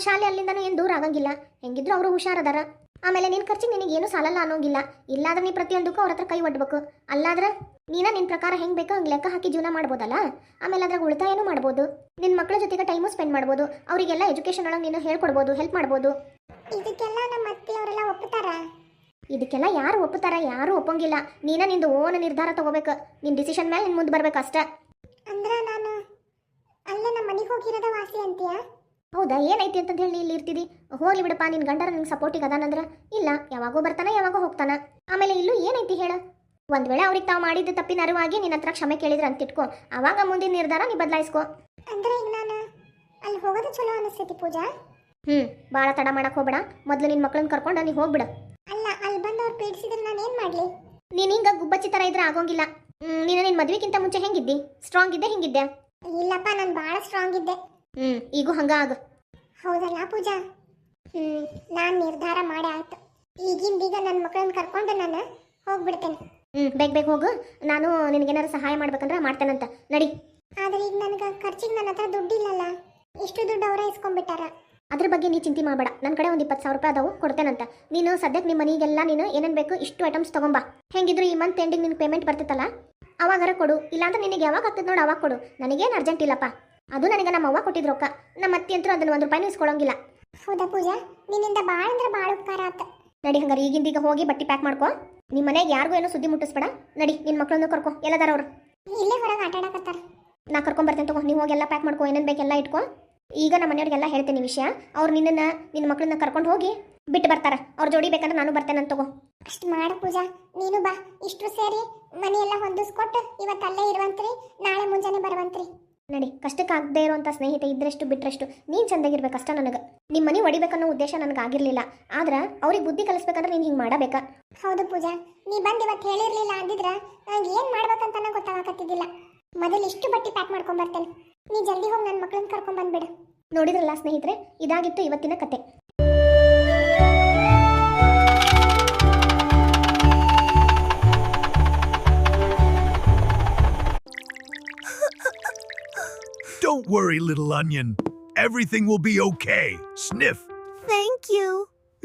ಶಾಲೆ ಅಲ್ಲಿಂದನೂ ಏನು ದೂರ ಆಗಂಗಿಲ್ಲ. ಹೆಂಗಿದ್ರು ಅವರು ಹುಷಾರದಾರ. ಆಮೇಲೆ ನಿನ್ನ ಖರ್ಚಿಗೆ ನಿನಗೇನು ಸಾಲಲ್ಲ ಅನ್ನೋಂಗಿಲ್ಲ. ಇಲ್ಲಾದ್ರೆ ನೀ ಪ್ರತಿಯೊಂದಕ್ಕೂ ಅವ್ರ ಹತ್ರ ಕೈ ಒಡ್ಬೇಕು. ಅಲ್ಲಾದ್ರೆ ನೀನ ನಿನ್ನ ಪ್ರಕಾರ ಹೆಂಗೆ ಬೇಕೋ ಹಂಗೆ ಲೆಕ್ಕ ಹಾಕಿ ಜೀವನ ಮಾಡ್ಬೋದಲ್ಲ. ಆಮೇಲೆ ಅದ್ರಾಗ ಉಳಿತಾಯನೂ ಮಾಡ್ಬೋದು, ನಿನ್ನ ಮಕ್ಕಳ ಜೊತೆಗೆ ಟೈಮು ಸ್ಪೆಂಡ್ ಮಾಡ್ಬೋದು, ಅವರಿಗೆಲ್ಲ ಎಜುಕೇಷನ್ ಒಳಗೆ ನೀನು ಹೇಳ್ಕೊಡ್ಬೋದು, ಹೆಲ್ಪ್ ಮಾಡ್ಬೋದು. ಇದಕ್ಕೆಲ್ಲ ನಮ್ಮ ಅತ್ತೆಯವರೆಲ್ಲ ಒಪ್ಪುತ್ತಾರ? ಇದಕ್ಕೆಲ್ಲ ಯಾರು ಒಪ್ಪುತ್ತಾರ? ಯಾರೂ ಒಪ್ಪಂಗಿಲ್ಲ. ನೀನ ನಿಂದು ಓನ್ ನಿರ್ಧಾರ ತಗೋಬೇಕು. ನಿನ್ನ ಡಿಸಿಷನ್ ಮೇಲೆ ನಿನ್ನ ಮುಂದೆ ಬರ್ಬೇಕು ಅಷ್ಟೇ. ಅಂದ್ರೆ ನಾನು ಅಲ್ಲೇ ನಮ್ಮ ಮನೆಗೆ ಹೋಗಿರೋದ ವಾಸಿ ಅಂತೀಯಾ? ಹೌದಾ? ಏನೈತಿ ಅಂತಂದು ಹೇಳಿ ಇಲ್ಲಿ ಇರ್ತಿದಿ? ಹೋಗ್ಲಿ ಬಿಡಪ್ಪ, ನಿನ್ನ ಗಂಡರ ನಿಂಗೆ ಸಪೋರ್ಟಿಗೆ ಅದಾನಂದ್ರೆ ಇಲ್ಲ, ಯಾವಾಗೋ ಬರ್ತಾನೆ ಯಾವಾಗೋ ಹೋಗ್ತಾನ. ಆಮೇಲೆ ಇಲ್ಲೂ ಏನೈತಿ ಹೇಳ? ಒಂದ್ ವೇಳೆ ಅವ್ರಿಗೆ ತಾವು ಮಾಡಿದ್ದು ತಪ್ಪಿನ ಅರಿವಾಗಿ ನಿನ್ನ ಹತ್ರ ಕ್ಷಮೆ ಕೇಳಿದ್ರೆ ಅಂತ ಇಟ್ಕೋ, ಅವಾಗ ಮುಂದಿನ ನಿರ್ಧಾರ ನೀ ಬದಲಾಯಿಸ್ಕೋ. ಅಂದ್ರೆ ಈಗ ನಾನು ಅಲ್ಲಿ ಹೋಗೋದು ಚಲೋ ಅನಿಸ್ತೈತಿ ಪೂಜಾ? ಭಾಳ ತಡ ಮಾಡಕ್ ಹೋಗ್ಬೇಡ. ಮೊದಲು ನಿನ್ನ ಮಕ್ಕಳನ್ನ ಕರ್ಕೊಂಡು ನೀ ಹೋಗ್ಬಿಡ. ಅಲ್ಲ, ಅಲ್ಲಿ ಬಂದು ಅವ್ರು ಪೀಡಿಸಿದ್ರೆ ನಾನು ಏನು ಮಾಡಲಿ? ನೀನು ಹಿಂಗ ಗುಬ್ಬಚ್ಚಿ ಥರ ಇದ್ರೆ ಆಗೋಂಗಿಲ್ಲ. ನೀನು ನಿನ್ನ ಮದುವೆಗಿಂತ ಮುಂಚೆ ಹೆಂಗಿದ್ದಿ? ಸ್ಟ್ರಾಂಗ್ ಇದ್ದೆ, ಹಿಂಗಿದ್ದೆ? ಇಲ್ಲಪ್ಪ, ನಾನು ಭಾಳ ಸ್ಟ್ರಾಂಗ್ ಇದ್ದೆ. ಈಗೂ ಹಂಗ ಆಗ. ಹೌದಲ್ಲ ಪೂಜಾ? ನಾನು ನಿರ್ಧಾರ ಮಾಡಿ ಆಯ್ತು. ಈಗಿಂದೀಗ ನನ್ನ ಮಕ್ಕಳನ್ನ ಕರ್ಕೊಂಡು ನಾನು ಹೋಗ್ಬಿಡ್ತೇನೆ. ಬೇಗ ಹೋಗು. ನಾನು ನಿನಗೇನಾರು ಸಹಾಯ ಮಾಡ್ಬೇಕಂದ್ರೆ ಮಾಡ್ತೇನಂತ, ನಡಿ. ಆದ್ರೆ ಈಗ ನನಗೆ ಖರ್ಚಿಗೆ ನನ್ನ ಹತ್ರ ದುಡ್ಡಿಲ್ಲಲ್ಲ. ಇಷ್ಟು ದುಡ್ಡು ಅವರೇ ಇಸ್ಕೊಂಡ್ಬಿಟ್ಟಾರ. ಅದ್ರ ಬಗ್ಗೆ ನೀ ಚಿಂತೆ ಮಾಡಬೇಡ. ನನ್ನ ಕಡೆ ಒಂದು ₹20,000 ಅದಾವು, ಕೊಡ್ತೇನಂತ. ನೀನು ಸದ್ಯಕ್ಕೆ ನಿಮ್ಮ ಮನೆಗೆಲ್ಲ ನೀನು ಏನೇನು ಬೇಕು ಇಷ್ಟು ಐಟಮ್ಸ್ ತಗೊಂಬಾ. ಹೆಂಗಿದ್ರು ಈ ಮಂತ್ ಎಂಡಿಂಗ್ ನಿನ್ನ ಪೇಮೆಂಟ್ ಬರ್ತೈತಲ್ಲ, ಅವಾಗಾರ ಕೊಡು. ಇಲ್ಲಾಂದ್ರೆ ನಿನಗೆ ಯಾವಾಗ ಆಗ್ತದೆ ನೋಡಿ ಅವಾಗ ಕೊಡು. ನನಗೇನು ಅರ್ಜೆಂಟ್ ಇಲ್ಲಪ್ಪ. ಅದು ನನಗೆ ನಮ್ಮ ಅವ್ವ ಕೊಟ್ಟಿದ್ದು ರೊಕ್ಕ. ನಮ್ಮ ಅತ್ತಿ ಅಂತೂ ಅದನ್ನು ₹1 ಇಸ್ಕೊಳ್ಳೋಂಗಿಲ್ಲ. ಹೌದಾ ಪೂಜಾ? ನಿನ್ನಿಂದ ಭಾಳ ಅಂದ್ರೆ ಭಾಳ ಉಪಕಾರ ಆತ. ನಡಿ, ಹಂಗಾರೆ ಈಗಿಂದೀಗ ಹೋಗಿ ಬಟ್ಟೆ ಪ್ಯಾಕ್ ಮಾಡ್ಕೋ. ನಿಮ್ಮ ಮನೆಗೆ ಯಾರಿಗೂ ಏನೋ ಸುದ್ದಿ ಮುಟ್ಟಿಸ್ಬೇಡ. ನಡಿ, ನಿನ್ನ ಮಕ್ಕಳನ್ನು ಕರ್ಕೊ. ಎಲ್ಲದಾರ ಅವರು? ಇಲ್ಲೇ ಹೊರಗೆ ಆಟ ಆಡಕತ್ತಾರ. ನಾ ಕರ್ಕೊಂಬರ್ತೇನೆ ತಗೋ. ನೀವು ಹೋಗಿ ಎಲ್ಲ ಪ್ಯಾಕ್ ಮಾಡ್ಕೋ, ಏನೇನು ಬೇಕೆಲ್ಲ ಇಟ್ಕೋ. ಈಗ ನಮ್ಮ ಮನೆಯವ್ರಿಗೆಲ್ಲ ಹೇಳ್ತೀನಿ ವಿಷಯ. ಅವ್ರು ನಿನ್ನ ಮಕ್ಕಳನ್ನ ಕರ್ಕೊಂಡು ಹೋಗಿ ಬಿಟ್ಟು ಬರ್ತಾರ. ಅವ್ರ ಜೋಡಿ ಬೇಕಂದ್ರೆ ನಾನು ಬರ್ತೇನೆ ತಗೋ. ಅಷ್ಟು ಮಾಡು ಪೂಜಾ, ನೀನು ಬಾ. ಇಷ್ಟು ಸೇರಿ ಮನೆಯೆಲ್ಲ ಹೊಂದಿಸ್ಕೊಟ್ಟು ಇವತ್ತು ಅಲ್ಲೇ ಇರುವಂತ್ರಿ, ನಾಳೆ ಮುಂಜಾನೆ ಬರುವಂತ್ರಿ. ನಡಿ, ಕಷ್ಟಕ್ಕೆ ಆಗದೆ ಇರುವಂಥ ಸ್ನೇಹಿತೆ ಇದ್ರೆಷ್ಟು ಬಿಟ್ರಷ್ಟು ನೀನು ಚಂದಾಗಿರ್ಬೇಕಷ್ಟ. ನನಗೆ ನಿಮ್ಮ ಮನೆ ಹೊಡಿಬೇಕನ್ನೋ ಉದ್ದೇಶ ನನಗೆ ಆಗಿರಲಿಲ್ಲ. ಆದ್ರೆ ಅವ್ರಿಗೆ ಬುದ್ಧಿ ಕಲಿಸ್ಬೇಕಂದ್ರೆ ನೀನು ಹಿಂಗೆ ಮಾಡಬೇಕಾ. ಹೌದು ಪೂಜಾ, ನೀ ಬಂದು ಇವತ್ತು ಹೇಳಿರ್ಲಿಲ್ಲ ಅಂದಿದ್ರ ನಂಗೆ ಏನು ಮಾಡ್ಬೇಕಂತ ಗೊತ್ತಾಗತ್ತಿದ್ದಿಲ್ಲ. ಮೊದಲು ಇಷ್ಟು ಬಟ್ಟೆ ಪ್ಯಾಕ್ ಮಾಡ್ಕೊಂಡ್ ಬರ್ತೇನೆ. ನೀ ಜಲ್ದಿ ಹೋಗಿ ನನ್ನ ಮಕ್ಕಳನ್ನ ಕರ್ಕೊಂಡ್ ಬಂದ್ಬಿಡು. ನೋಡಿದ್ರಲ್ಲ ಸ್ನೇಹಿತರೆ, ಇದಾಗಿತ್ತು ಇವತ್ತಿನ ಕತೆ. Don't worry, little onion. Everything will be okay. Sniff. Thank you.